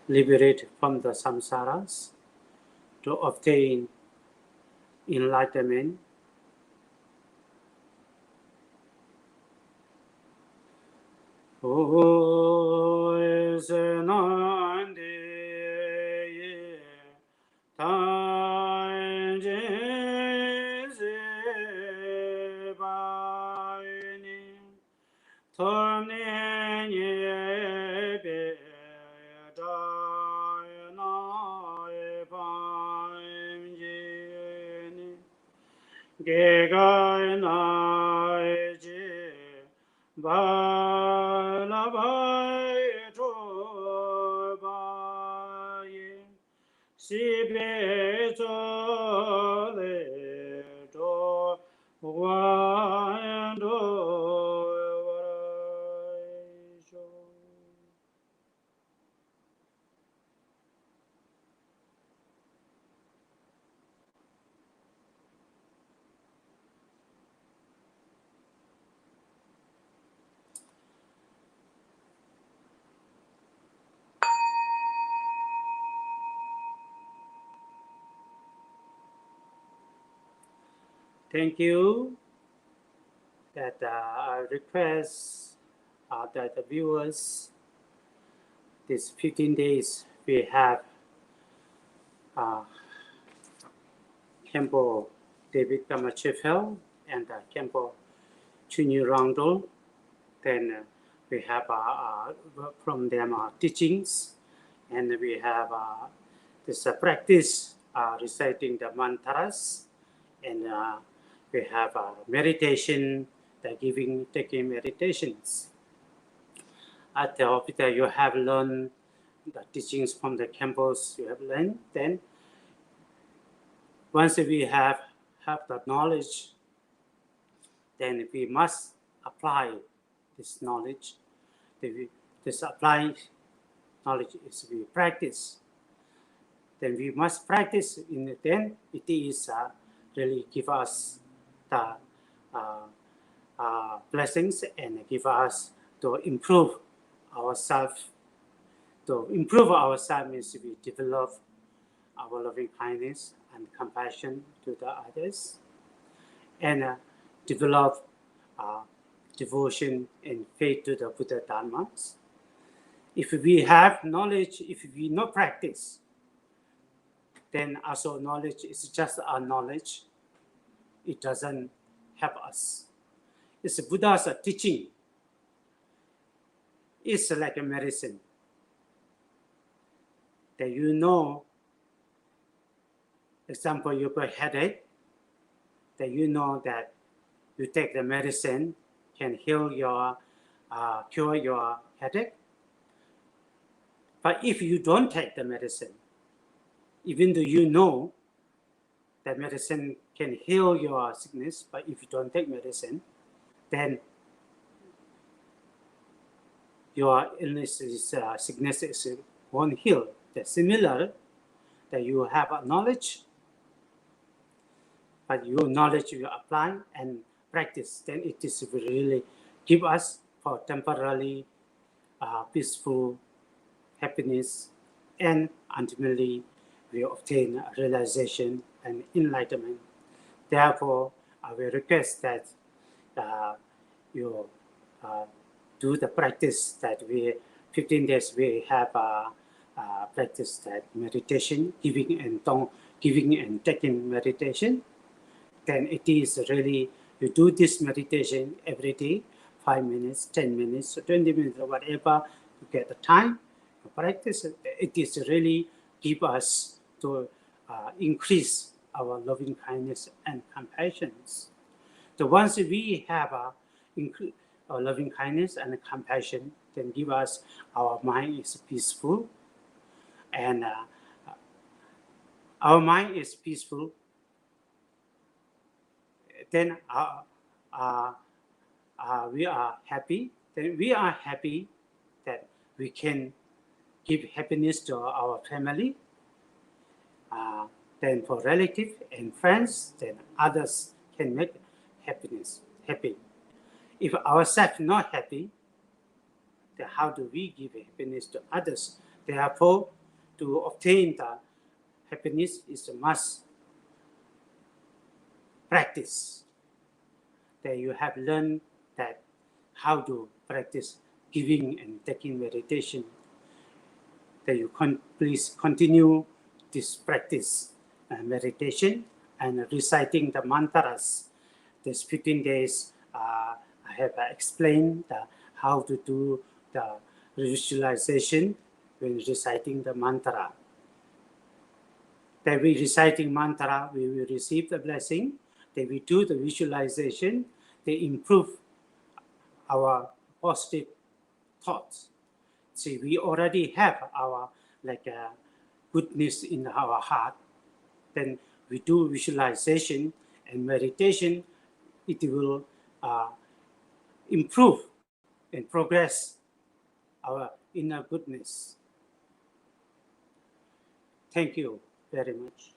liberated from the samsaras to obtain enlightenment. Oh, is Nandi, Thank you. That I request that the viewers, these 15 days, we have KHENPO David Kamachefel and KHENPO CHONYI RANGDROL. Then we have from them teachings, and we have this practice reciting the mantras, and we have meditation, taking meditations. At the hospital, you have learned the teachings from the KHENPOs you have learned. Then, once we have the knowledge, then we must apply this knowledge. This applied knowledge is we practice. Then we must practice. Then it is really give us the blessings and give us to improve ourselves. To improve ourselves means we develop our loving kindness and compassion to the others, and develop devotion and faith to the Buddha Dharmas. If we have knowledge, if we not practice, then also knowledge is just our knowledge. It doesn't help us. It's Buddha's teaching. It's like a medicine. That you know, example, you got headache, that you know that you take the medicine can heal your, cure your headache. But if you don't take the medicine, even though you know that medicine can heal your sickness, but if you don't take medicine, then your illness is, sickness won't heal. That's similar, that you have a knowledge, but your knowledge you apply and practice, then it is really give us for temporarily peaceful happiness, and ultimately we obtain realization and enlightenment. Therefore, I will request that you do the practice that we 15 days we have practice that meditation, giving and taking meditation. Then it is really you do this meditation every day 5 minutes, 10 minutes, 20 minutes, or whatever you get the time to practice. It is really give us to increase our loving kindness and compassion. So once we have our loving kindness and compassion, then give us our mind is peaceful, and our mind is peaceful. Then we are happy. Then we are happy that we can give happiness to our family. Then for relatives and friends, then others can make happy. If ourselves not happy, then how do we give happiness to others? Therefore, to obtain the happiness is a must practice. That you have learned that how to practice giving and taking meditation. That you please continue this practice meditation and reciting the mantras. This 15 days, I have explained how to do the visualization when reciting the mantra. That we reciting mantra, we will receive the blessing. That we do the visualization, they improve our positive thoughts. See, we already have our goodness in our heart. Then we do visualization and meditation. It will improve and progress our inner goodness. Thank you very much.